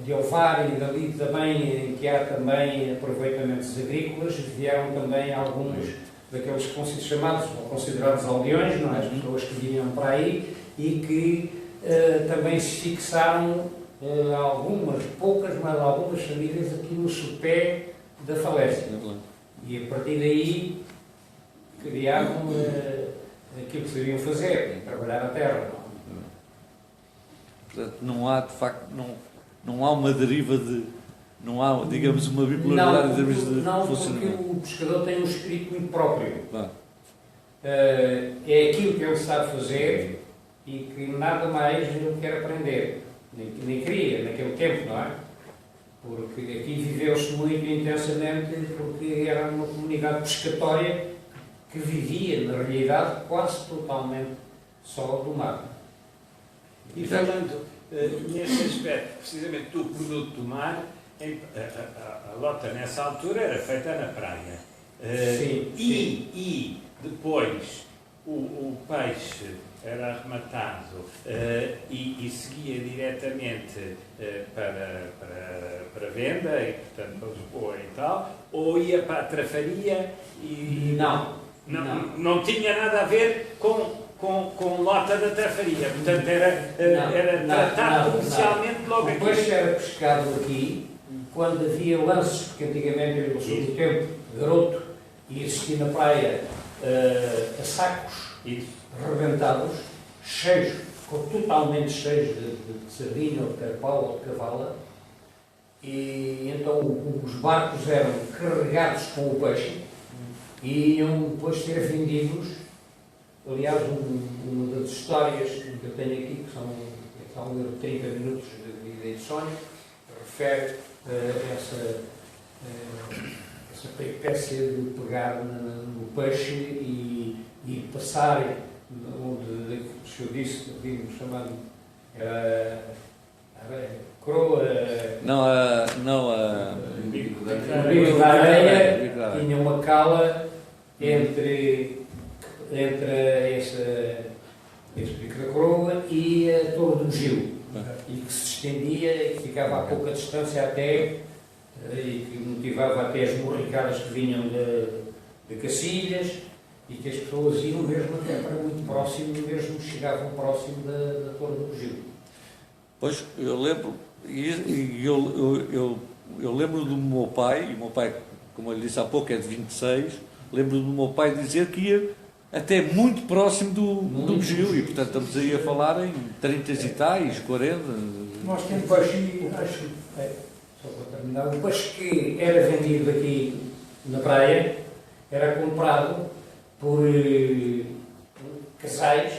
de Ovar e dali também, em que há também aproveitamentos agrícolas, vieram também alguns daqueles que são chamados ou considerados aldeões, não é? As pessoas que vinham para aí e que também se fixaram algumas, poucas, mas algumas famílias aqui no sopé da falésia. E a partir daí criavam aquilo que sabiam fazer, trabalhar a terra. Portanto, não há, de facto, não há uma deriva não há, digamos, uma bipolaridade em termos de funcionamento. Não, porque o pescador tem um espírito muito próprio. É aquilo que ele sabe fazer e que nada mais ele quer aprender. Nem queria, naquele tempo, não é? Porque aqui viveu-se muito intensamente, porque era uma comunidade pescatória que vivia, na realidade, quase totalmente só do mar. E falando nesse aspecto, precisamente do produto do mar, a lota nessa altura era feita na praia. Sim. E depois o peixe era arrematado e seguia diretamente para venda, e portanto para Lisboa e tal, ou ia para a trafaria e não tinha nada a ver com lota da trafaria, portanto era tratado comercialmente logo aqui. O peixe era pescado aqui quando havia lances, porque antigamente, no segundo tempo, garoto, e existia na praia a sacos rebentados, cheios, totalmente cheios de sardinha, ou de carpal, ou de cavala, e então os barcos eram carregados com o peixe e iam depois ser vendidos. Aliás, uma das histórias que eu tenho aqui, que são 30 minutos de vida e sonho, refere essa peripécia de pegar no peixe e passar onde o senhor disse, vimos chamado coroa. O bico da areia tinha uma cala entre esse bico da coroa e a Torre do Gil, e que se estendia e ficava a pouca distância até, e que motivava até as morricadas que vinham de Cacilhas, e que as pessoas iam mesmo até para muito próximo, mesmo chegavam próximo da Torre do Gil. Pois, eu lembro, eu lembro do meu pai, e o meu pai, como eu lhe disse há pouco, é de 26, lembro do meu pai dizer que ia até muito próximo do Gil, e portanto estamos aí a falar em 30 e tais, 40. Nós temos peixe, acho, só para terminar, o peixe que era vendido aqui na praia era comprado por casais,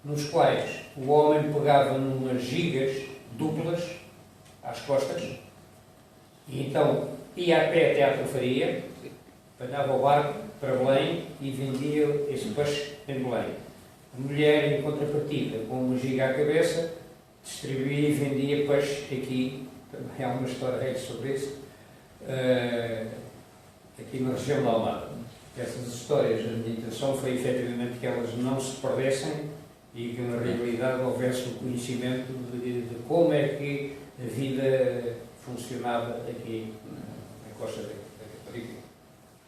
nos quais o homem pegava numas gigas duplas às costas, e então ia a pé até à trafaria, apanhava o barco para Belém e vendia esse peixe em Belém. A mulher, em contrapartida, com uma giga à cabeça, distribuía e vendia peixe aqui. Também há uma história sobre isso, aqui na região da Almada. Essas histórias, a minha intenção foi efetivamente que elas não se perdessem e que na realidade houvesse o conhecimento de como é que a vida funcionava aqui na costa da Caparica.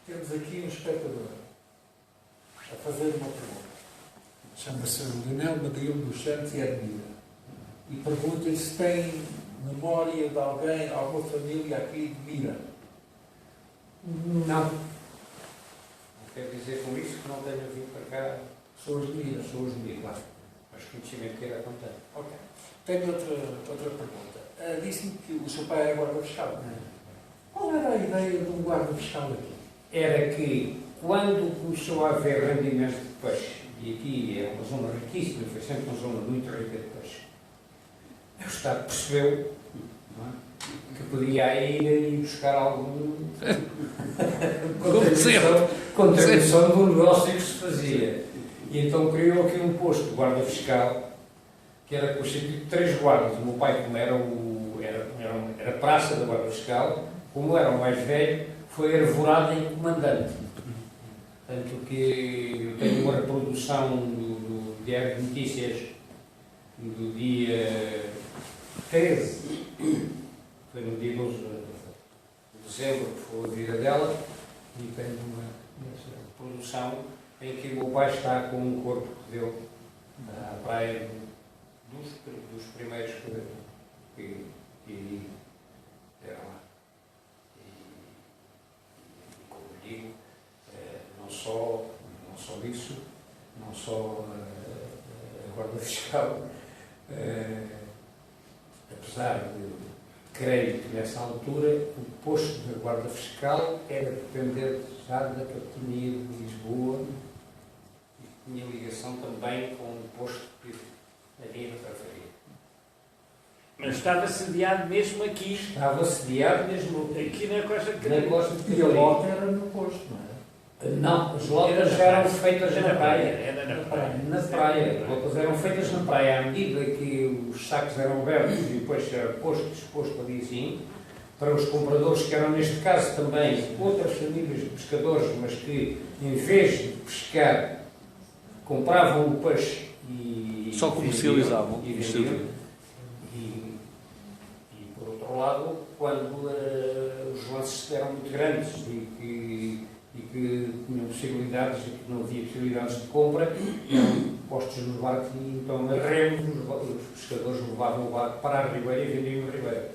Temos aqui um espectador a fazer uma pergunta. Chama-se Leonel Madeira dos Santos e Admira. E pergunta-lhe se tem memória de alguém, alguma família aqui de Mira. Não. Não quer dizer com isso que não tenha vindo para cá Pessoas de Mira. pessoas de Mira, claro. Mas conhecimento que era contar. Ok. Tenho outra pergunta. Disse-me que o seu pai era guarda fiscal. Qual era a ideia de um guarda fiscal aqui? Era que, quando começou a haver rendimentos de peixe, e aqui é uma zona riquíssima, foi sempre uma zona muito rica de peixe, o Estado percebeu, não é, que podia ir buscar algum contribuição do negócio que se fazia. E então criou aqui um posto de guarda fiscal, que era constituído de 3 guardas. O meu pai, como era praça da guarda fiscal, como era o mais velho, foi arvorado em comandante. Tanto que eu tenho uma reprodução do Diário de Notícias do dia 13, foi no dia 12 de dezembro, que foi a vida dela, e tenho uma reprodução em que o meu pai está com um corpo que deu na praia dos primeiros que deram lá. E como digo, não só isso, não só a Guarda Fiscal, apesar de, creio que nessa altura, o posto da Guarda Fiscal era dependente já da Capitania de Lisboa e tinha ligação também com o posto de ali na Trafaria. Mas estava sediado mesmo aqui. Estava sediado mesmo Aqui na Costa de na Caparica. costa de E a Caparica. lota era no posto, não é? Não, as lotas eram feitas na praia. Era na praia. Na praia. As lotas eram feitas na praia. À medida que os sacos eram abertos e depois era disposto ali assim, para os compradores, que eram neste caso também outras famílias de pescadores, mas que em vez de pescar, compravam o peixe e Só comercializavam. E vendiam. E por outro lado, quando os lances eram muito grandes e que tinham possibilidades e que não havia possibilidades de compra, eram postos nos barcos e então a remos os pescadores levavam o barco para a ribeira e vendiam a ribeira.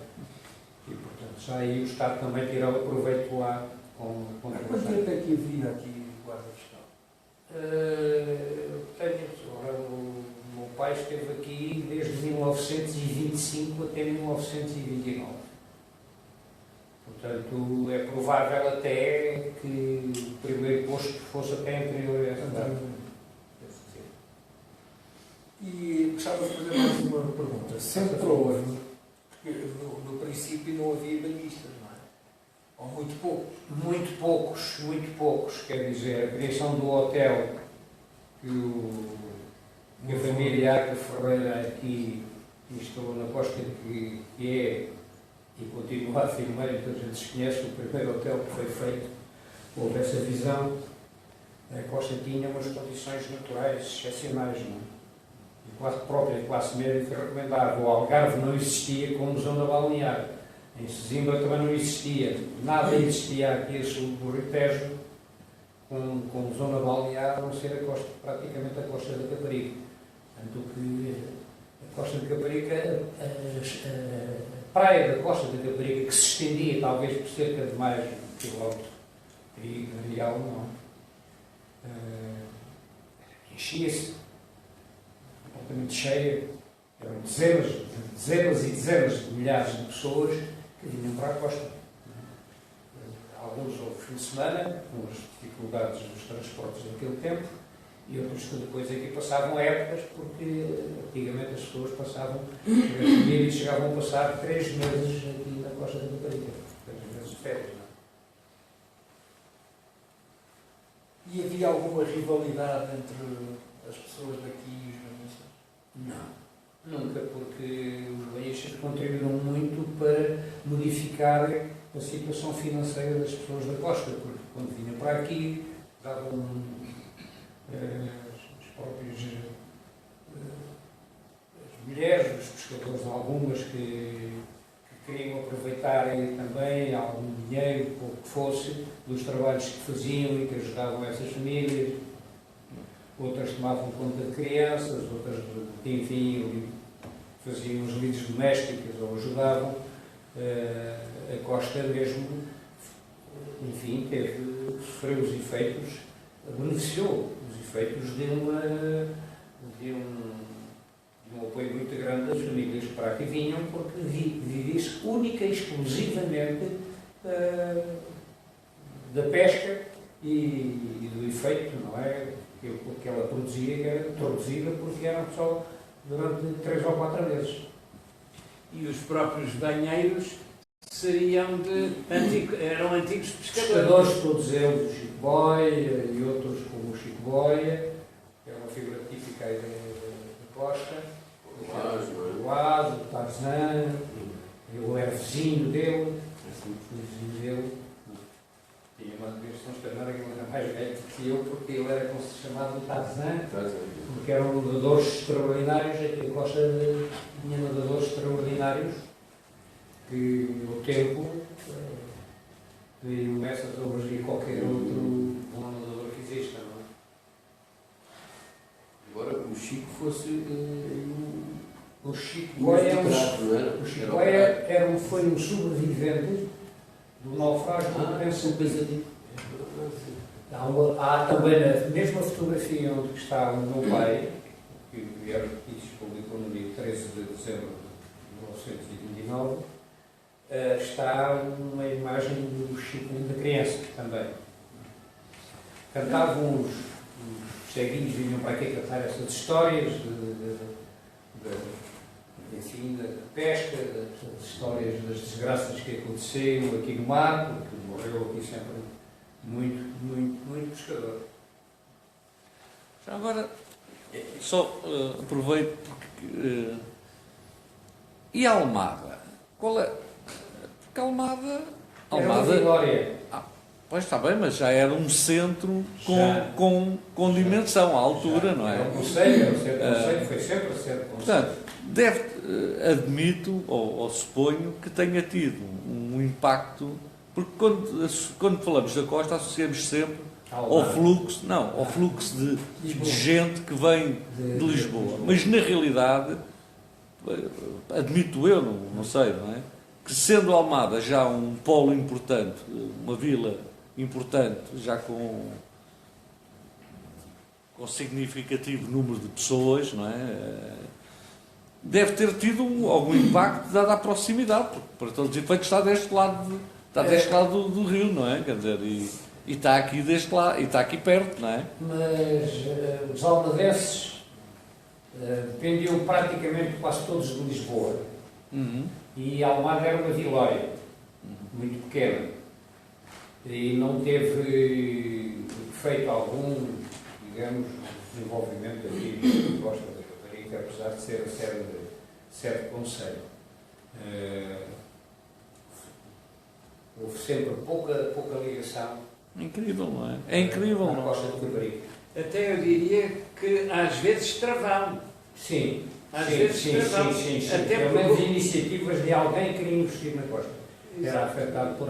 E portanto já aí o Estado também tirava proveito lá com Há quanto tempo é que havia aqui guarda fiscal? O meu pai esteve aqui desde 1925 até 1929. Portanto, é provável até que o primeiro posto fosse até anterior a essa data. E gostava de fazer mais uma pergunta. Sempre houve, porque no princípio não havia banhistas, não é? Ou muito poucos? Muito poucos. Quer dizer, a criação do hotel que a família Arca Ferreira aqui instalou na costa, que é e continua a afirmar, e todos a gente se conhece, o primeiro hotel que foi feito, houve essa visão. A costa tinha umas condições naturais excepcionais, não é? E a própria classe média foi recomendável. O Algarve não existia como zona balnear. Em Sesimbra também não existia. Nada existia aqui a sul do Rio Tejo como zona balnear, a não ser a costa, praticamente a costa da Caparica. Tanto que a costa da Caparica, a praia da costa da Caparica, que se estendia talvez por cerca de mais de 1 quilómetro real, não enchia-se, completamente cheia, eram dezenas e dezenas de milhares de pessoas que vinham para a costa. Alguns ao fim de semana, com as dificuldades dos transportes daquele tempo, e outros que depois aqui passavam épocas, porque antigamente as pessoas passavam, as famílias chegavam a passar 3 meses aqui na costa da Caparica, 3 meses de férias. E havia alguma rivalidade entre as pessoas daqui e os banhistas? Não, nunca, porque os banhistas contribuíram muito para modificar a situação financeira das pessoas da costa, porque quando vinham para aqui davam os próprios as mulheres, os pescadores, algumas que queriam aproveitar também algum dinheiro, pouco que fosse, dos trabalhos que faziam e que ajudavam essas famílias. Outras tomavam conta de crianças, outras, enfim, faziam as lides domésticas ou ajudavam. A costa mesmo, enfim, sofreu os efeitos, beneficiou os efeitos de um apoio muito grande das famílias que para aqui vinham, porque vivia-se única e exclusivamente da pesca e do efeito, não é? Que ela produzia, que era produzida porque eram só durante 3 ou 4 meses. E os próprios banheiros eram antigos pescadores. Pescadores, todos eles, o Chico Boia e outros como o Chico Boia, que é uma figura típica aí da costa, o Lado, o Tarzan, eu era vizinho dele, tinha uma versão extraordinária que ele era mais velho que eu, porque ele era como se chamava o Tarzan, porque eram nadadores extraordinários, a costa tinha nadadores extraordinários, que no tempo veriam essas obras e qualquer outro bom nadador que exista, não é? Agora, o Chico fosse O Chico um Boia foi um sobrevivente do naufrágio do Pensamento. Há também na mesma fotografia onde está o meu pai, que o Guilherme Pires publicou no dia 13 de dezembro de 1929, está uma imagem do Chico ainda criança também. Cantavam os ceguinhos, vinham para aqui cantar essas histórias enfim, da pesca, das histórias das desgraças que aconteceram aqui no mar, porque morreu aqui sempre muito pescador. Já agora, só aproveito porque. E a Almada? Qual é? Porque a Almada. Era uma vitória. Pois está bem, mas já era um centro com dimensão, à altura, não é? Era um conselho, foi sempre a ser conselho. Portanto, admito ou suponho que tenha tido um impacto, porque quando falamos da costa associamos sempre ao fluxo, ao fluxo de gente que vem de Lisboa. Mas na realidade, admito eu, não sei, não é? Que sendo Almada já um polo importante, uma vila importante, já com significativo número de pessoas, não é? Deve ter tido algum impacto dada a proximidade, porque para todos os efeitos está deste lado, do rio, não é? Quer dizer, e está aqui deste lado, e está aqui perto, não é? Mas os almadenses dependiam praticamente quase todos de Lisboa. E Almada era uma vilaria, muito pequena, e não teve efeito algum, digamos, desenvolvimento aqui na costa da Caparica, apesar de ser a sede de conselho. Houve sempre pouca ligação. Incrível, não é? É incrível, na não é? costa de Caparica. Até eu diria que às vezes travavam. Sim. Às vezes travavam. Sim. Até Pelo porque... menos iniciativas de alguém que queria investir na costa. Era afetado por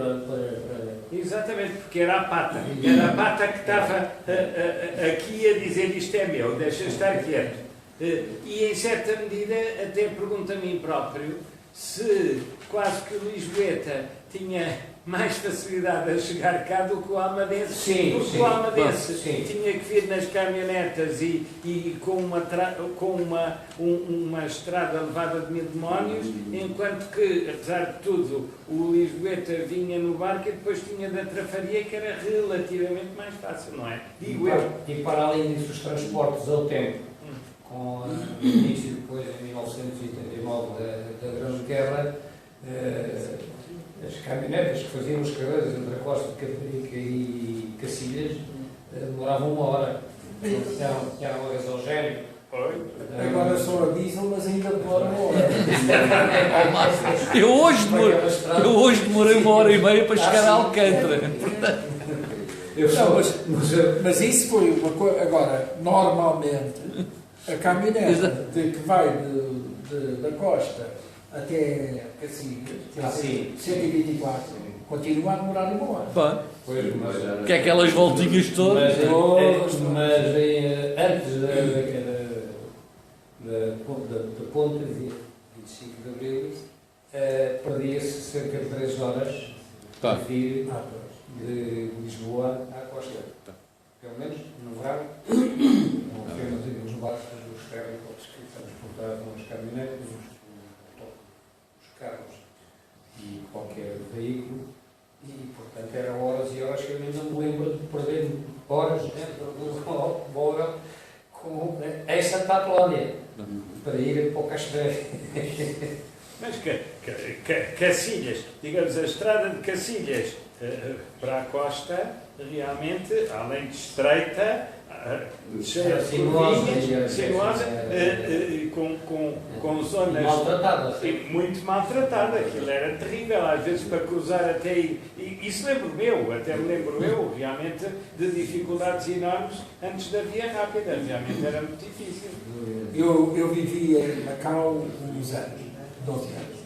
Exatamente, porque era a pata. Era a pata que estava aqui a dizer isto é meu, deixa estar quieto. E em certa medida até pergunto a mim próprio se quase que o Lisboeta tinha mais facilidade a chegar cá do que o almadense, porque o almadense tinha que vir nas caminhonetas e com uma estrada levada de 1000 demónios, enquanto que, apesar de tudo, o Lisboeta vinha no barco e depois tinha da Trafaria, que era relativamente mais fácil, não é? Digo eu. E para além disso, os transportes ao tempo, com o início depois, em 1989, da Grande Guerra, as caminhonetas que faziam os carreiros entre a costa de Caparica e Cacilhas demorava 1 hora. Que era uma gasogénio. Agora só a diesel, mas ainda demora 1 hora. Eu hoje demorei 1h30 para chegar a Alcântara. Não, mas isso foi uma coisa. Agora, normalmente, a caminhonete que vai da costa até Cacilhas, 124, continua a demorar 1 hora. Pá, Pois, mas, que é aquelas voltinhas todas. mas antes da ponte, 25 de Abril, perdia-se cerca de 3 horas Tá. a vir de Lisboa à costa. Pelo menos no verão, não temos os barcos dos ferros que transportavam as caminhonetes, os carros e qualquer veículo. E, portanto, eram horas e horas que eu ainda me lembro de perder horas dentro do automóvel com em Santa Apolónia para ir para o Castelo. Mas Cacilhas, digamos, a estrada de Cacilhas para a costa, realmente, além de estreita, cheia de curvinhas, sinuosa, com zonas Maltratada, muito maltratada. Aquilo era terrível, às vezes para cruzar até aí. E isso até me lembro eu, realmente, de dificuldades enormes antes da via rápida. Realmente era muito difícil. Eu vivi em Macau uns anos, 12 anos.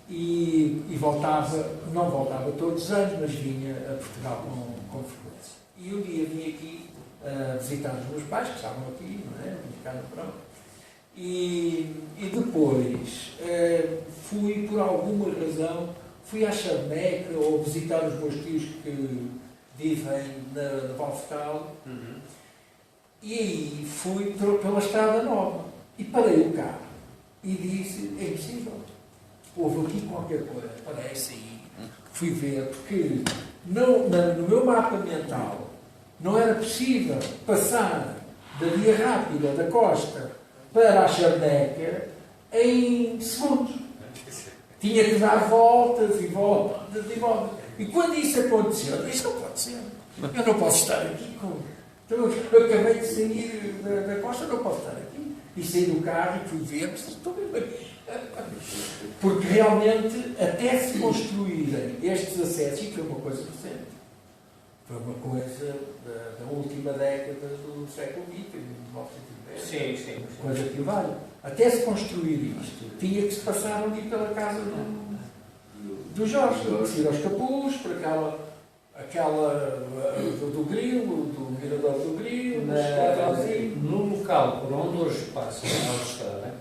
E voltava, não voltava todos os anos, mas vinha a Portugal com frequência. E um dia vim aqui visitar os meus pais, que estavam aqui, não é? Vim cá no verão. E depois fui, por alguma razão, fui à Charneca ou visitar os meus tios que vivem na Valfetal. E aí fui pela Estrada Nova e parei o carro e disse, é impossível, houve aqui qualquer coisa, parece aí. Fui ver, porque no meu mapa mental não era possível passar da via rápida da costa para a Charneca em segundos. Tinha que dar voltas e voltas e voltas. E quando isso aconteceu, eu disse, não pode ser. Eu não posso estar aqui Então, eu acabei de sair da costa, não posso estar aqui. E saí do carro e fui ver, mas estou bem aqui. Porque realmente, até se construírem estes acessos, e foi uma coisa recente, foi uma coisa da última década do século XX, de 1910. Sim. Coisa que vale. Até se construir isto, tinha que se passar ali pela casa do Jorge, ir aos Capuz, por aquela do Grilo, do Mirador do Grilo, no local por onde hoje passa a autoestrada,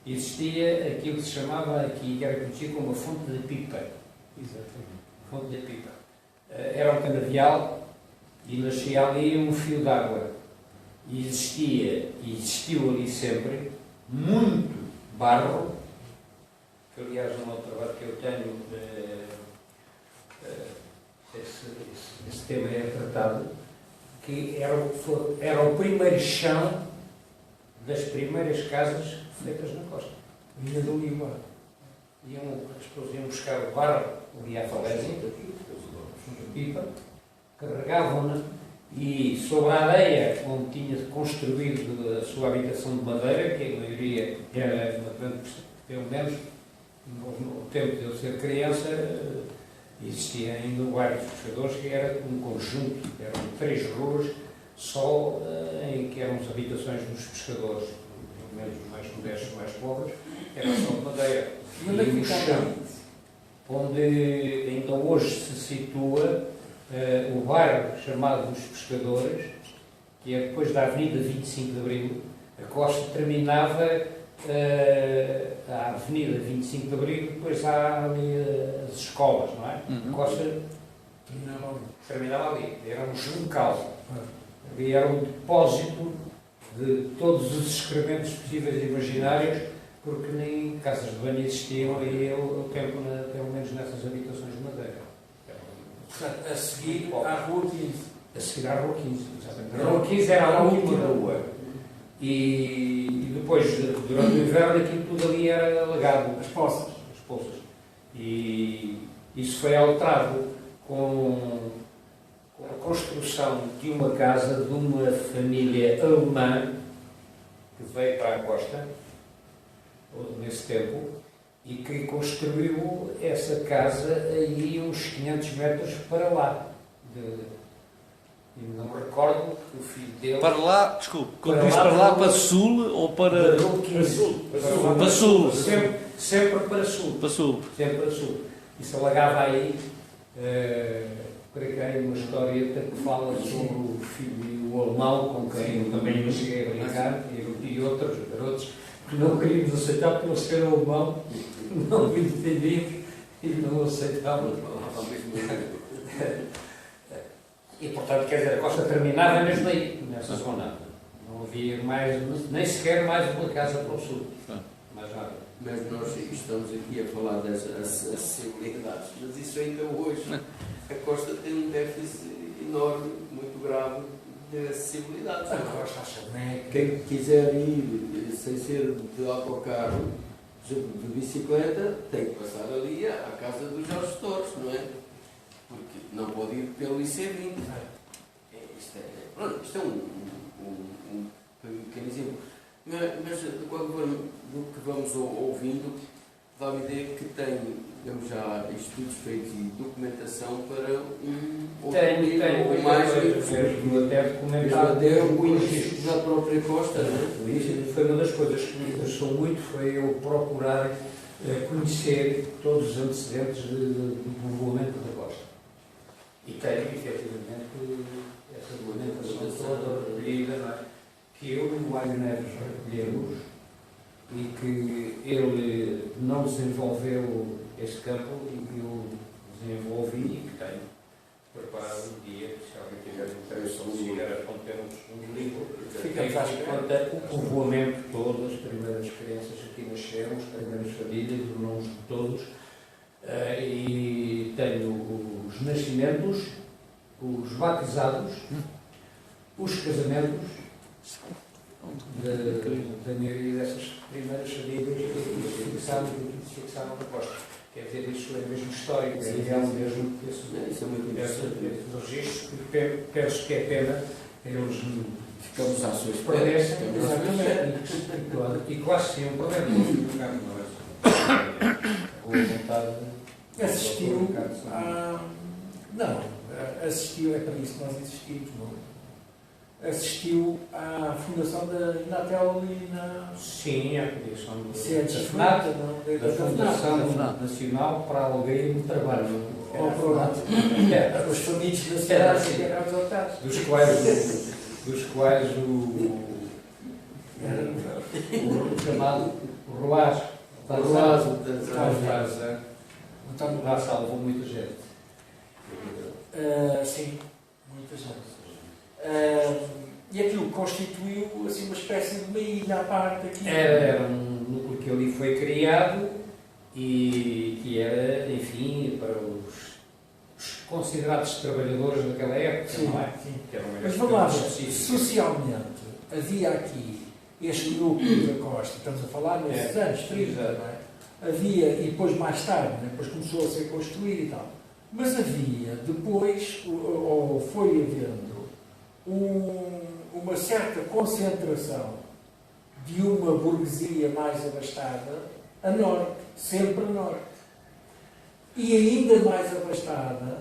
existia aquilo que se chamava aqui, que era conhecido como a Fonte da Pipa. Exatamente. Fonte da Pipa. Era um canavial e nascia ali um fio d'água. E existiu ali sempre muito barro, que aliás no meu trabalho que eu tenho, esse tema é tratado, que era o primeiro chão das primeiras casas feitas na costa. Vinha do Lima. As pessoas iam buscar o barro ali à falésia, pipa, carregavam-na e sobre a areia onde tinha construído a sua habitação de madeira, que a maioria era, pelo menos no tempo de eu ser criança, existia ainda o bairro dos pescadores, que era um conjunto, eram 3 ruas só em que eram as habitações dos pescadores, pelo menos mais modestos, mais pobres, era só de madeira. E o chão, onde ainda hoje se situa o bairro chamado dos Pescadores, que é depois da Avenida 25 de Abril. A costa terminava a Avenida 25 de Abril, depois há ali as escolas, não é? A costa terminava ali, era um juncal. Ali era um depósito de todos os excrementos possíveis e imaginários, porque nem casas de banho existiam aí o tempo, pelo menos nessas habitações de madeira. Portanto, a seguir à Rua 15. A seguir à Rua 15, exatamente. A Rua 15 era a última rua. E depois, durante o inverno, aquilo tudo ali era alagado. As poças. E isso foi alterado com a construção de uma casa de uma família alemã que veio para a costa nesse tempo e que construiu essa casa aí uns 500 metros para lá. E não me recordo que o filho dele... Para lá, desculpe, quando Para diz lá, para lá, para para lá. sul ou para... Para sul. Sempre para sul. Para sul. Sempre para sul. E se alagava aí, para quem uma historieta que fala sobre o filho o alemão, com quem eu também não cheguei a brincar, e outros garotos que não queríamos aceitar porque eles eram alemão, não me entendiam e não aceitavam. E portanto, quer dizer, a costa terminava mesmo aí, nessa zona. Não havia mais, nem sequer mais uma casa para o sul. Mais nada. Mas nós estamos aqui a falar das acessibilidades, mas isso ainda hoje, a costa tem um déficit enorme, muito grave, de acessibilidades. A costa, a Charneca. Quem quiser ir sem ser de autocarro, por exemplo, de bicicleta, tem que passar ali à casa dos Jorge Torres, não é? Porque não pode ir pelo IC20. Isto é um pequeno exemplo. Mas do que vamos ouvindo, dá-me a ideia que tem, temos já estudos feitos e documentação para Tenho mais até documentado o início da própria costa, não é? O início foi uma das coisas que me interessou muito, foi eu procurar conhecer todos os antecedentes do povoamento da costa. E tenho, efetivamente, essa documentação toda recolhida, não é? Que eu e o Mário Neves recolhemos e que ele não desenvolveu esse campo e que eu desenvolvi e que tenho preparado um dia, se alguém tiver interesse em chegar a contermos um livro, Ficamos à espera. conta o povoamento todo, as primeiras crianças que aqui nasceram, as primeiras famílias, os nomes de todos, e tenho os nascimentos, os batizados, os casamentos da maioria dessas primeiras famílias que se fixaram na costa. Quer dizer, isso é mesmo histórico, é real mesmo, Isso é muito interessante. esses registros, que penso que é pena eles Ficamos à sua espera. perdessem, Ficamos à sua espera. e quase sim, um problema, boa vontade. Assistiu não, assistiu, é para isso que nós existimos, não? Assistiu à fundação da Inatel ali na... Sim, a criação do Se é da desfeita, FNAC, não? da Fundação Nacional para a Alegria do Trabalho. Ou pronto. Os famílios da cidade que eram adotados. Dos quais o chamado Roaz. Então, lá salvou muita gente. Sim, muita gente. E aquilo constituiu assim, uma espécie de uma ilha à parte aqui. Era um núcleo que ali foi criado e que era, enfim, para os considerados trabalhadores daquela época, Sim, não é? sim. Que era uma Mas vamos lá ver, específica. socialmente havia aqui este núcleo da costa, estamos a falar nesses anos 30, não é? Havia, e depois mais tarde, né? Depois começou a ser construído e tal, mas havia depois, ou foi havendo, uma certa concentração de uma burguesia mais abastada a norte, sempre a norte, e ainda mais abastada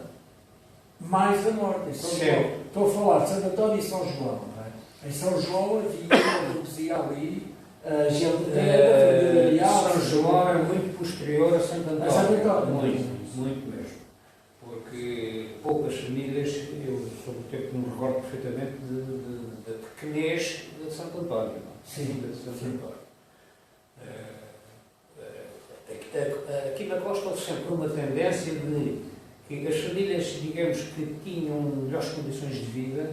mais a norte, em São João. Estou a falar de Santo António e São João, não é? Em São João havia uma burguesia ali, a gente São João é muito posterior a Santo António. A Santo António. Muito mesmo. Porque poucas famílias, eu sobre o tempo me recordo perfeitamente da pequenez de Santo António. Sim, de Santo António. Aqui na costa houve sempre uma tendência de que as famílias, digamos, que tinham melhores condições de vida,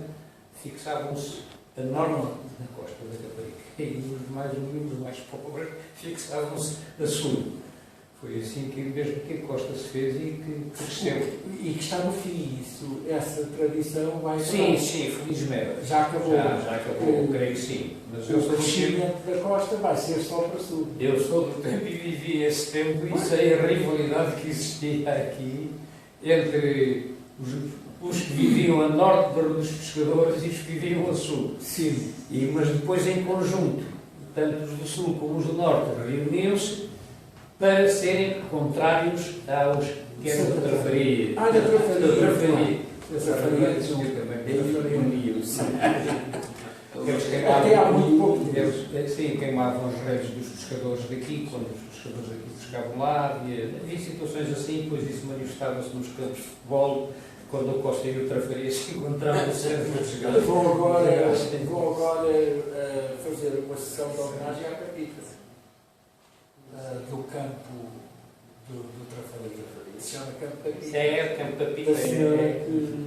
fixavam-se a norte na costa da Caparica. E os mais humildes, os mais pobres, fixavam-se a sul. Foi assim que mesmo que a costa se fez e que cresceu. E que está no fim, isso, essa tradição vai Sim, acabar. sim, felizmente. Já acabou. Já acabou, creio que sim. Mas eu O sou do tempo, crescimento da costa vai ser só para sul. eu sou do tempo e vivi esse tempo e sei a rivalidade que existia aqui entre os que viviam a norte dos pescadores e os que viviam a sul. Sim. Mas depois, em conjunto, tanto os do sul como os do norte reuniam-se para serem contrários aos que eram da trafaria. Da trafaria. Da trafaria. Da trafaria. Eles Até há muito pouco tempo. eles queimavam os redes dos pescadores daqui, quando os pescadores daqui pescavam lá, havia situações assim, depois isso manifestava-se nos campos de futebol, quando o Costa e o Trafaria se encontravam sempre a chegar. Vou agora fazer uma sessão de homenagem à Capita, do campo do Trafaria. Se chama Campo Capita. É, Campo Capita. A senhora que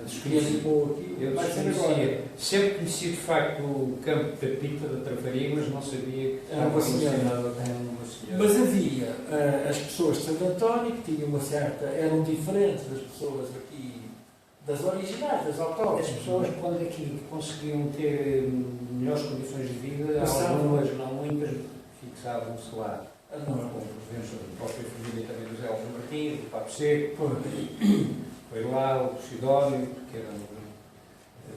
desconheceu aqui. Eu desconhecia. Sempre conheci de facto o Campo Capita da Trafaria, mas não sabia que Era uma senhora. uma senhora. Mas havia as pessoas de Santo António que tinham uma certa. Eram diferentes das pessoas aqui, das originais, das autóctones. As pessoas, quando aqui conseguiam ter melhores condições de vida, Passavam. algumas, não muitas, fixavam-se lá. Não. Com a presença da própria família também do Zé Alves Martins, do Papo Seco. Foi lá o Sidónio, que era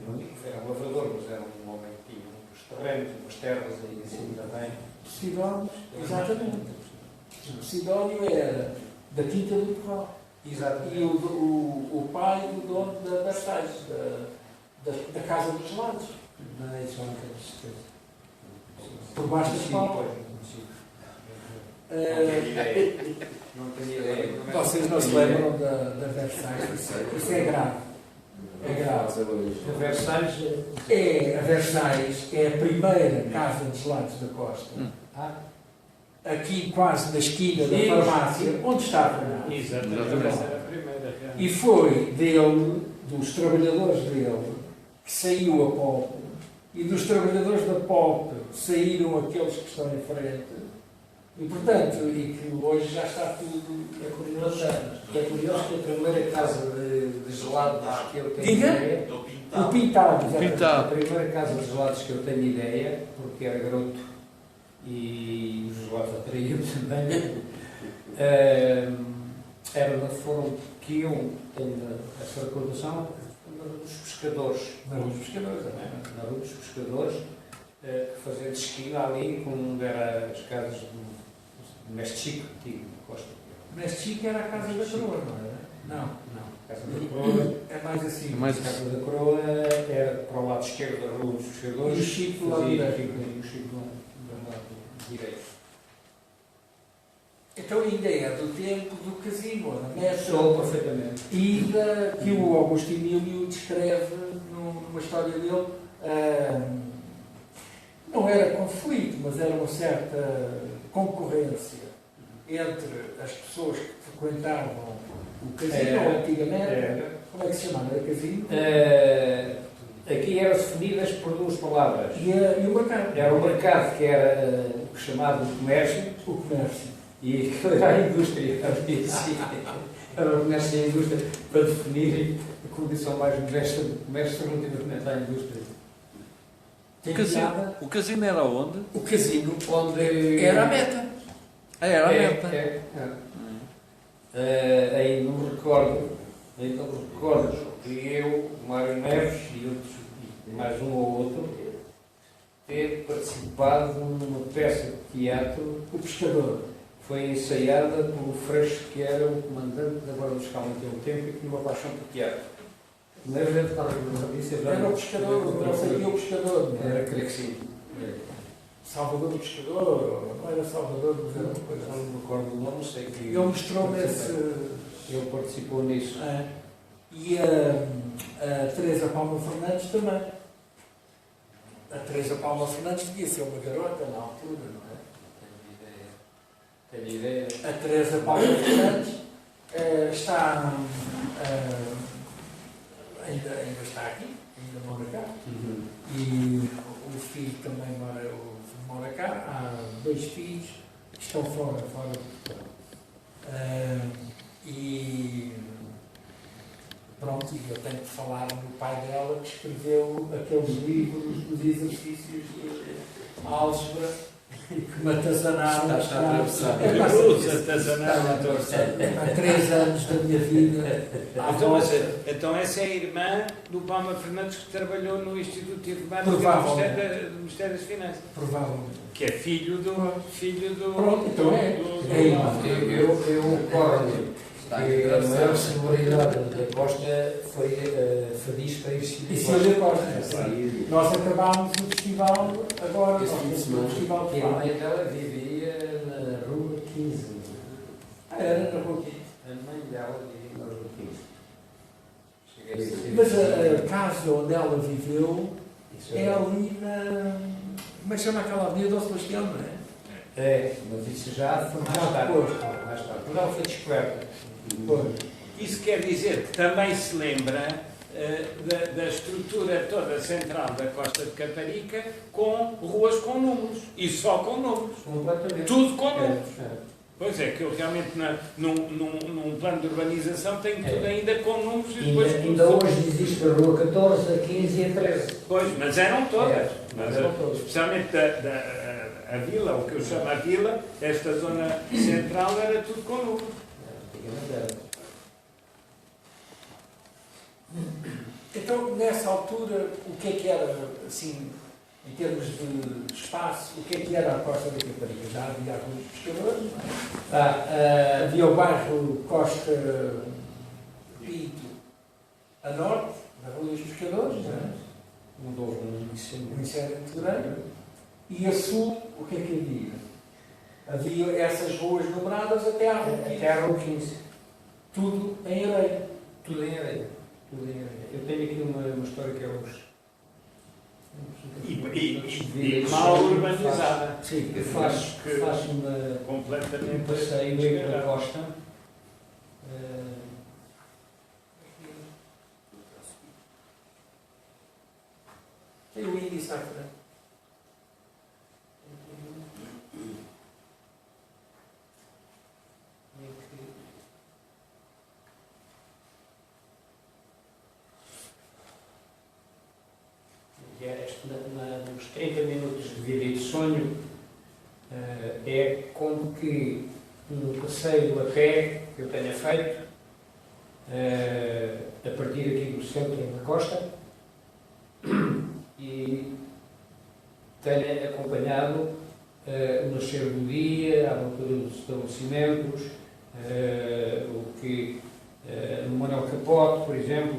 um lavrador, mas era um homem que tinha uns terrenos, umas terras aí em cima também. Sidónio, exatamente. O Sidónio era da Quinta do Torral. Exatamente. E o pai do dono das tais, da Casa dos Gelados. Não, isso não tenho certeza. Por baixo das palmas. Não tenho ideia. Vocês não se lembram da Versailles? Isso é grave. É grave. A Versalhes. A Versailles é a primeira casa de gelados da Costa. Aqui quase na esquina da farmácia, onde está a farmácia. Exatamente. Essa era a primeira. E foi dele, dos trabalhadores dele, que saiu a POP. E dos trabalhadores da POP saíram aqueles que estão em frente. E, portanto, e que hoje já está tudo. É curioso que a primeira casa de gelados que eu tenho Diga? ideia. Estou O pintado. pintado, exatamente. A primeira casa de gelados que eu tenho ideia, porque era garoto e os gelados atraíam também, foram que eu tenho essa recordação na Rua dos Pescadores. Na Rua dos Pescadores, Na Rua dos Pescadores, fazendo esquina ali, como eram as casas do Mestre Chico, antigo Costa. Mas Chico era a Casa da Coroa, não era? Não. A Casa da Coroa. É mais assim. A Casa da Coroa era para o lado esquerdo da Rua dos Pescadores. E o Chico do lado direito. E o Chico do lado direito. Então ainda é do tempo do casino, da mesa. Sou perfeitamente. E que o Augusto Emílio descreve numa história dele. Não era conflito, mas era uma certa concorrência entre as pessoas que frequentavam o casino, antigamente. Como é que se chamava? Era casino? Aqui eram definidas por duas palavras. E o mercado. Era o mercado, que era o chamado comércio, O comércio. e era a indústria. Era o comércio e a indústria, para definirem a condição mais modesta do comércio relativamente à indústria. O casino era onde? O casino Onde era a meta. Era a meta. Ainda me recordo que eu, Mário Neves e outros, mais um ou outro, ter participado numa peça de teatro. O pescador. Foi ensaiada pelo Freixo, que era o comandante da Guarda dos Calma naquele tempo e tinha uma paixão por teatro. Não é verdade que estava a dizer? Era o pescador, não sei o pescador. Era, creio que sim. Salvador do Pescador, não era Salvador, mas era uma coisa Não assim. me recordo o nome, sei que. Ele mostrou-me esse. Ele participou nisso. E a Teresa Palma Fernandes também. A Teresa Palma Fernandes devia ser uma garota na altura, não é? Tenho ideia. A Teresa Palma Fernandes está. Ainda está aqui, ainda mora cá. E o filho também mora cá. Há 2 filhos que estão fora de Portugal. E pronto, eu tenho que falar no pai dela que escreveu aqueles livros dos exercícios de álgebra que me atazanaram Está a atravessar. há 3 anos da minha vida. Então essa é a irmã do Palma Fernandes que trabalhou no Instituto Urbano Provavelmente. do Ministério das Finanças. Provavelmente. Que é filho do... Pronto, então é. do- É irmão. Eu recordo que a maior celebridade da Costa foi a fadista E Cecília Cília Costa. Costa. Nós acabámos o festival agora. Este fim de semana. O festival E de a Faro. mãe dela vivia na Rua 15. Era na rua. A mãe dela vivia na Rua 15. Cheguei a ser- Mas a casa onde ela viveu Isso é ali na. Como é que chama aquela avenida do Sebastião, não é? É, mas isso já foi mais tarde. Mais tarde. Quando ela foi descoberta. Pois. Isso quer dizer que também se lembra da estrutura toda central da Costa de Caparica com ruas com números. E só com números. Completamente. Tudo com números. É. Pois é, que eu realmente num plano de urbanização tenho tudo ainda com números e Ainda, depois ainda hoje existe a Rua 14, a 15 e a 13. Pois, mas eram todas. É, Mas, eram todas. especialmente a vila, o que eu chamo a vila, esta zona central era tudo com números. Antigamente era. Então, nessa altura, o que era, assim, em termos de espaço, o que era a Costa da Caparica? Já havia alguns pescadores, não é? Havia o bairro Costa Pinto a norte, na Rua dos Pescadores, não é? Mudou no início. O Ministério muito grande. E a sul, o que havia? Havia essas ruas numeradas até à Rua 15. Até a Rua 15. Tudo em areia. Tudo em areia. Tudo em areia. Eu tenho aqui uma história que é os. E mal urbanizada. Sim, Eu faço uma. Completamente Passeio aí pela costa. Tem o índice à frente. Nos 30 minutos de vida e de sonho, é como que um passeio a pé que eu tenha feito, a partir aqui do centro da costa, e tenha acompanhado o nascer do dia, a abertura dos estabelecimentos, o que no Manuel Capote, por exemplo,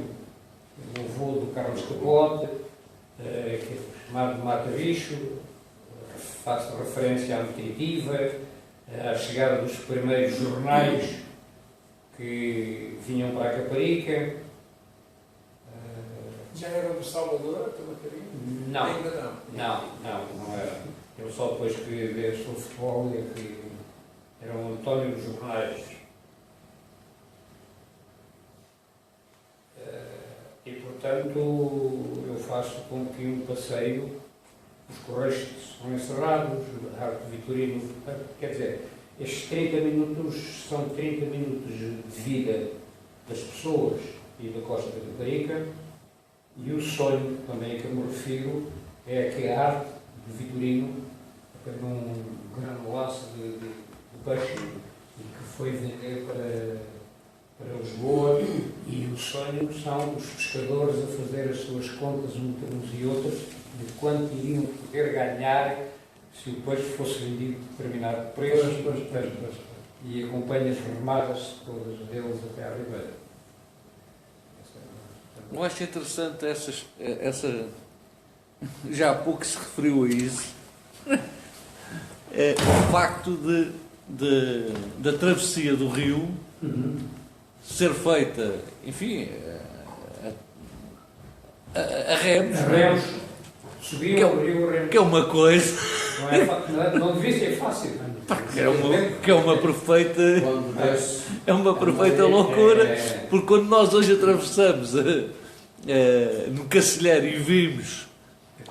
o avô do Carlos Capote, que é chamado de Mata Bicho, faço referência à Nutritiva, à chegada dos primeiros jornais que vinham para a Caparica. Já era do Salvador, Tabacaria? Não, Ainda não. não era. Eu só depois que vi sobre futebol é que era o António dos jornais. E portanto eu faço com que um passeio, os correios são encerrados, a Arte Vitorino, quer dizer, estes 30 minutos são 30 minutos de vida das pessoas e da Costa da Caparica, e o sonho também a que eu me refiro é que a arte de Vitorino pegou um granulaço de peixe e que foi vender para Lisboa, e o sonho são os pescadores a fazer as suas contas uns e outros de quanto iriam poder ganhar se o peixe fosse vendido a determinado preço, e acompanha as remadas todas deles até à Ribeira. Eu acho interessante essa. Já há pouco se referiu a isso. O facto da travessia do rio ser feita, enfim, a remos. Remos, subiam o rio Remos. Que é uma coisa. Não devia ser fácil. Que é uma perfeita. É uma perfeita loucura. Porque quando nós hoje atravessamos no Cacilheiro e vimos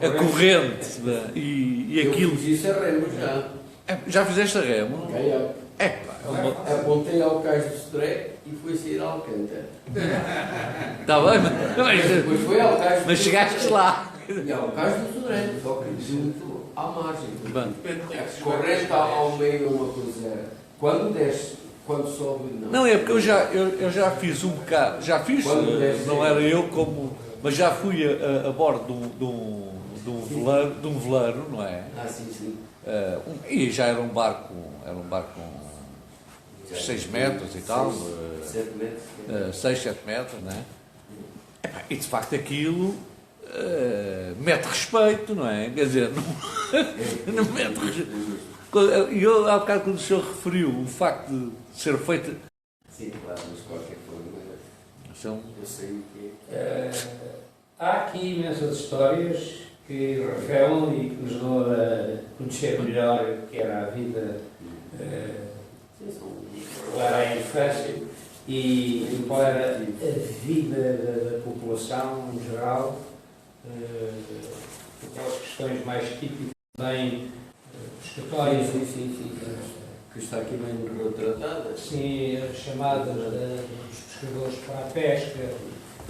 a corrente e aquilo. Eu fiz isso a remo já. Já fizeste a remo? Apontei ao cais do Sodré e fui sair a Alcântara. Está bem, Depois foi ao cais do mas chegaste lá. E há o caso do Sodré, só que junto à margem. Bem. A corrente ao meio é uma coisa. Quando desce, quando sobe, não. Não, é porque eu já fiz um bocado, já fiz, não era eu como, mas já fui a bordo de um veleiro, não é? Ah, sim, sim. E já era um barco com 6 metros e tal, 7 metros. 6, 7 metros, não é? E de facto aquilo mete respeito, não é? Quer dizer, não mete respeito. E eu, há bocado, quando o senhor referiu o facto de ser feito. Sim, claro, mas de qualquer forma, eu sei o que é. Há aqui imensas histórias que revelam e que nos dão a conhecer melhor o que era a vida lá à infância e qual era a vida da população em geral, aquelas questões mais típicas também pescatórias. Que está aqui bem retratada. Sim, as chamadas dos pescadores para a pesca,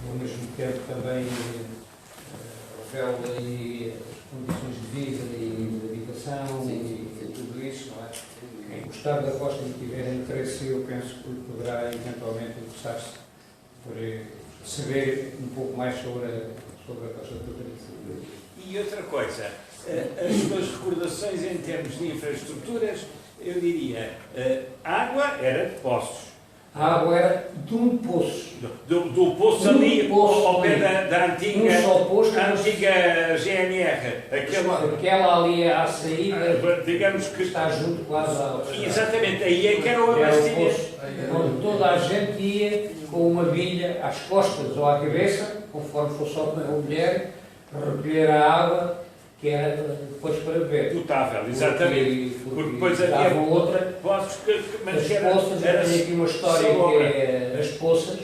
ao mesmo tempo também revela aí as condições de vida e de habitação e tudo isso, não é? Quem gostar da costa e tiver interesse, eu penso que poderá eventualmente interessar-se por saber um pouco mais sobre a costa do Tenerife. E outra coisa, as suas recordações em termos de infraestruturas, eu diria, a água era de poços. A água era de um poço. Do poço ali, ao pé da antiga, antiga GNR. Aquela ali à saída, digamos que está junto quase à outra. Exatamente, aí é que era o Era o abastecimento. poço onde toda a gente ia com uma bilha às costas ou à cabeça, conforme fosse homem ou mulher, recolher a água que era depois para beber. Potável, exatamente. Porque depois havia outra. Poços As poças, eu tenho aqui uma história que é as poças,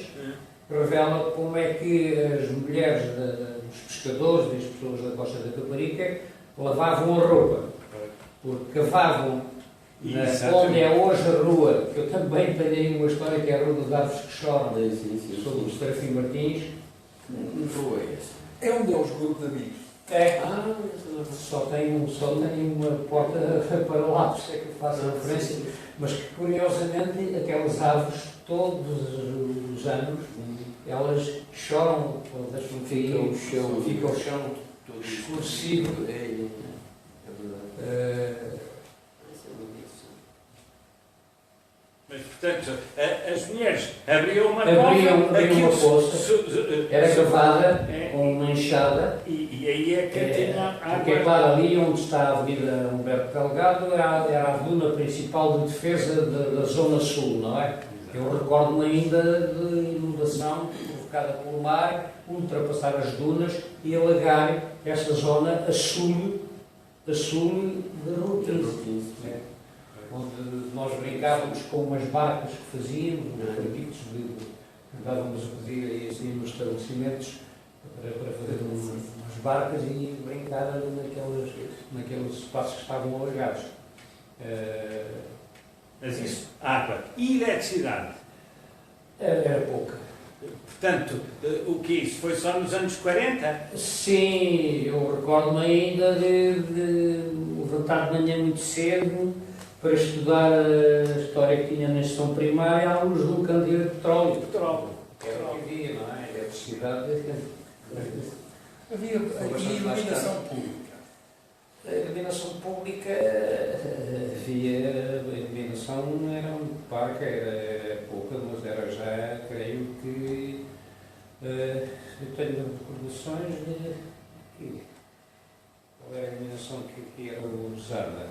revela como é que as mulheres dos pescadores, das pessoas da costa da Caparica, lavavam a roupa. Porque cavavam onde é hoje a rua, que eu também tenho aí uma história que é a Rua das Árvores que Choram, sobre o Serafim Martins. Rua é essa? É onde é os grupos de amigos. É. Só tem uma porta para lá, por isso é que eu faço a referência, mas que curiosamente aquelas árvores todos os anos elas choram quando deixam cair, fica o chão todo escurecido. É verdade. Mas, portanto, as mulheres abriam uma poça, era cavada com uma enxada, e aí é que tinha água. porque é claro, ali onde está a Avenida Humberto Delgado era a duna principal de defesa da zona sul, não é? Eu recordo-me ainda de inundação provocada pelo mar, ultrapassar as dunas e alagar essa zona a sul de Rua 15. Onde nós brincávamos com umas barcas que fazíamos, uns barquitos, andávamos a pedir aí assim nos estabelecimentos para fazer umas barcas e brincar naqueles espaços que estavam alagados. Mas isso, água e eletricidade. Era pouca. Portanto, o que isso? Foi só nos anos 40? Sim, eu recordo-me ainda de levantar de manhã muito cedo para estudar a história que tinha na estação primária à luz de um candeeiro de petróleo. Era o que havia, não é? Eletricidade. Havia iluminação pública. A iluminação pública havia. A iluminação era um parque, era pouca, mas era já, creio que. Eu tenho recordações de. Qual era a iluminação que era usada?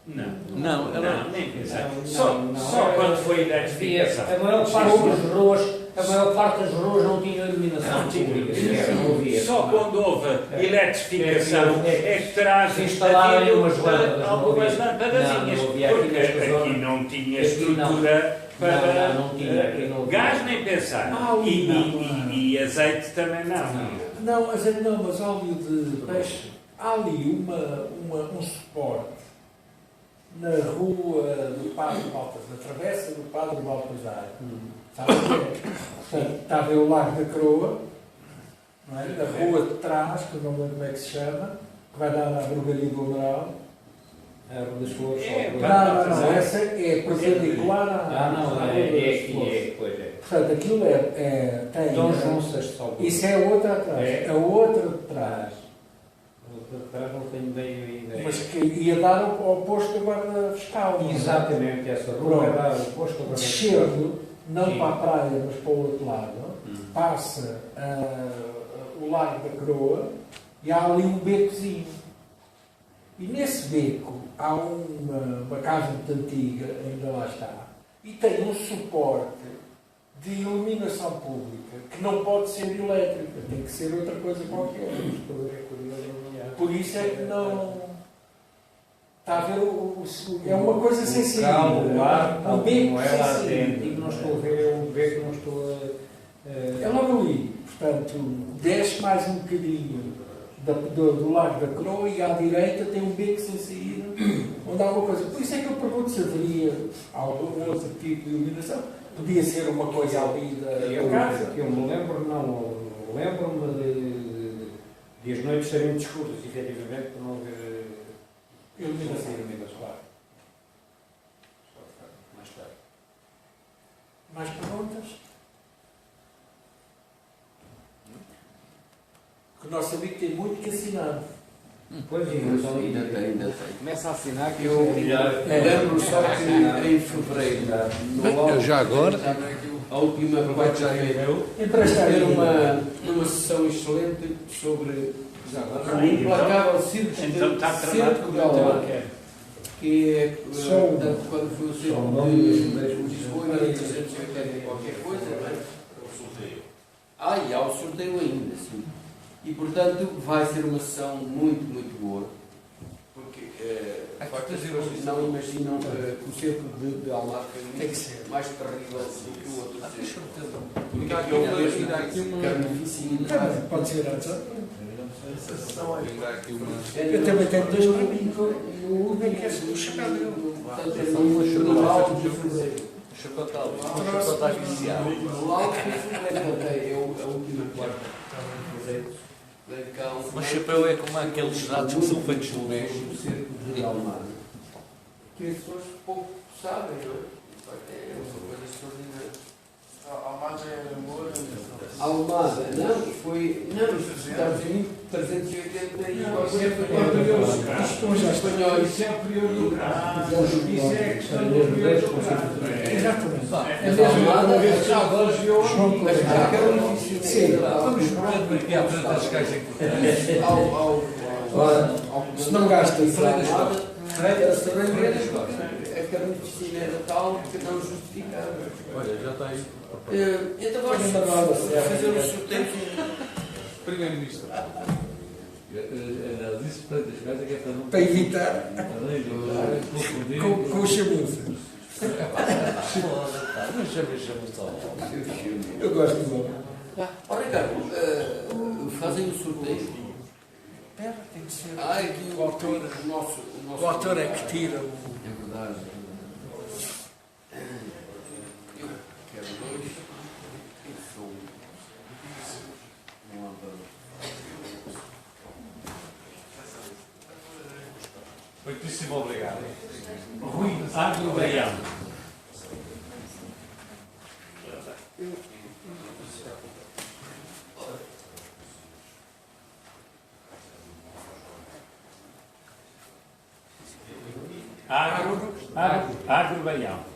Não, nem pensar. Só Quando foi eletrificação. A maior parte das ruas não tinha iluminação pública, não havia. Só quando houve eletrificação é que traz se instalaram algumas lampadazinhas, porque aqui não tinha estrutura para gás nem pensar. E azeite também não. Não, mas óleo de peixe. Há ali um suporte na rua do Padre Baltazar, na travessa do Padre Baltazar. Portanto, estava o Largo da Croa, não é? Da rua de trás, que eu não lembro como é que se chama, que vai dar à drogaria do Amaral. A Rua das Flores. Não, essa é perpendicular à Não, Rua é das Flores. aqui, pois é. Portanto, aquilo tem... Dom João VI de Salvador. Isso é a outra atrás. A outra de trás. A outra de trás não tenho bem ideia. Mas que ia dar ao posto da Guarda Fiscal. Exatamente, essa rua vai dar ao posto da Guarda Fiscal. Descendo, não Sim. para a praia, mas para o outro lado, passa o Lago da Croa e há ali um becozinho. E nesse beco há uma casa muito antiga, ainda lá está, e tem um suporte de iluminação pública que não pode ser elétrica, tem que ser outra coisa qualquer. Por isso é que não. Está a ver é uma coisa sensível. Um beco beco é lá sensível. dentro. E não estou a ver, é um beco, não estou a. É logo ali. Portanto, desce mais um bocadinho do Lago da Croa e à direita tem um beco sem saída, onde há uma coisa. Por isso é que eu pergunto se haveria algum outro tipo de iluminação. Podia ser uma coisa ali da casa. Que eu me lembro, não. Lembro-me de as noites serem muito escuras, efetivamente, por não haver Iluminação. claro. Mais tarde. Mais perguntas? Que o nosso amigo tem muito que assinar. Pois, Ainda tem. começa a assinar que Eu lembro só que em fevereiro, Eu já agora. a última quarta-feira, Empresta aí uma sessão excelente sobre o implacável circo de Almar, que é quando foi o circo de Lisboa em 1880 e qualquer coisa, não é? E há o sorteio ainda, sim. E portanto vai ser uma sessão muito, muito boa, porque de facto as pessoas não imaginam que o cerco de Almar foi muito mais terrível do que o outro cerco. Porque aqui houve carnificina. Pode ser antes. Eu Eu também tenho dois para mim. o chapéu dele. No alto de fevereiro. O chapéu está viciado. No alto de fevereiro, é a última quarta. Mas chapéu é como aqueles gelados que são feitos no México. O cerco de Almar. Que as pessoas pouco sabem, não é? É uma coisa extraordinária. Almada, não, foi. Não, estamos em 380 e os espanhóis. Isso é o período. Isso é a questão do período. Exatamente. É mesmo agora Mas há aquela oficina. Vamos ver aqui à frente das caixas importantes. Se não gasta A carnificina era tal que não justificava. Olha, já está aí. Então vamos fazer um sorteio. Primeiro-Ministro. Ela disse para as caixas que é para não. para evitar com o chamuça. Não chama só. Eu gosto muito. Ricardo, fazem o sorteio. Tem que ser. Aqui o autor, o nosso. O autor é que tira o. É verdade. Eu quero dois. E sou. Não há Muitíssimo obrigado. Rui Agro Baiano. Agro Baiano.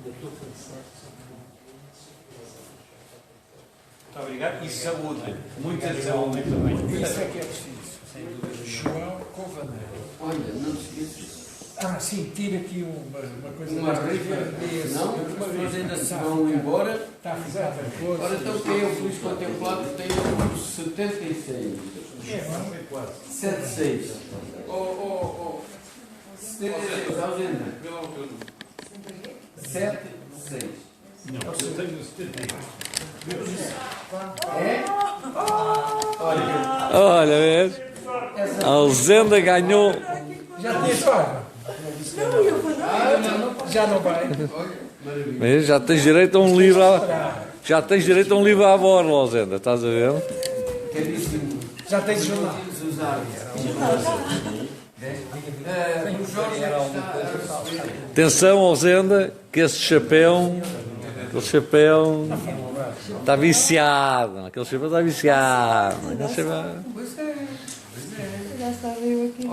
Muito obrigado. E saúde. Muita saúde também. Isso é que é preciso. João Covaneiro. Olha, não se esqueça. Sim, tira aqui uma coisa. Uma rifa. Não, as pessoas ainda se vão embora. Está a ficar a coisa. Ora, então quem é o feliz contemplado tem o número 76. 76. Ausenda. Vê lá o teu número. 7-6. Não, eu tenho 71. Olha, vês? A Alzenda ganhou. Já tens pago? Já não vai. Vês? Já tens direito a um livro. Já tens direito a um livro à borla, Alzenda. Estás a ver? Já tens jornal. O Jorge Atenção, Alzenda, que esse chapéu. Aquele chapéu. Está viciado. Aquele chapéu está viciado. Aquele chapéu. Já estava eu aqui.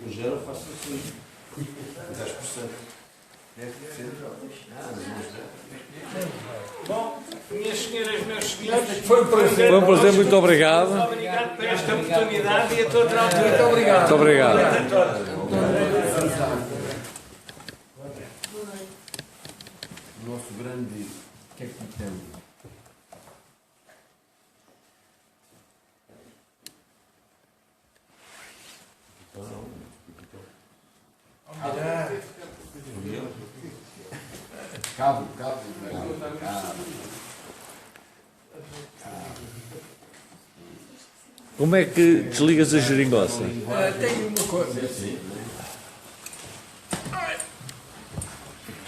O gelo faço assim. 10%. 10%. Bom, minhas senhoras, meus senhores, Foi um prazer. Foi um prazer, muito obrigado. obrigado por esta oportunidade e a todos na altura. Muito obrigado. Muito obrigado. O nosso grande. O que é que temos? Cabo. Como é que desligas a geringossa? Tenho uma coisa.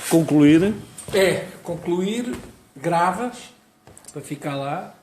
Concluir. É concluir, gravas, para ficar lá,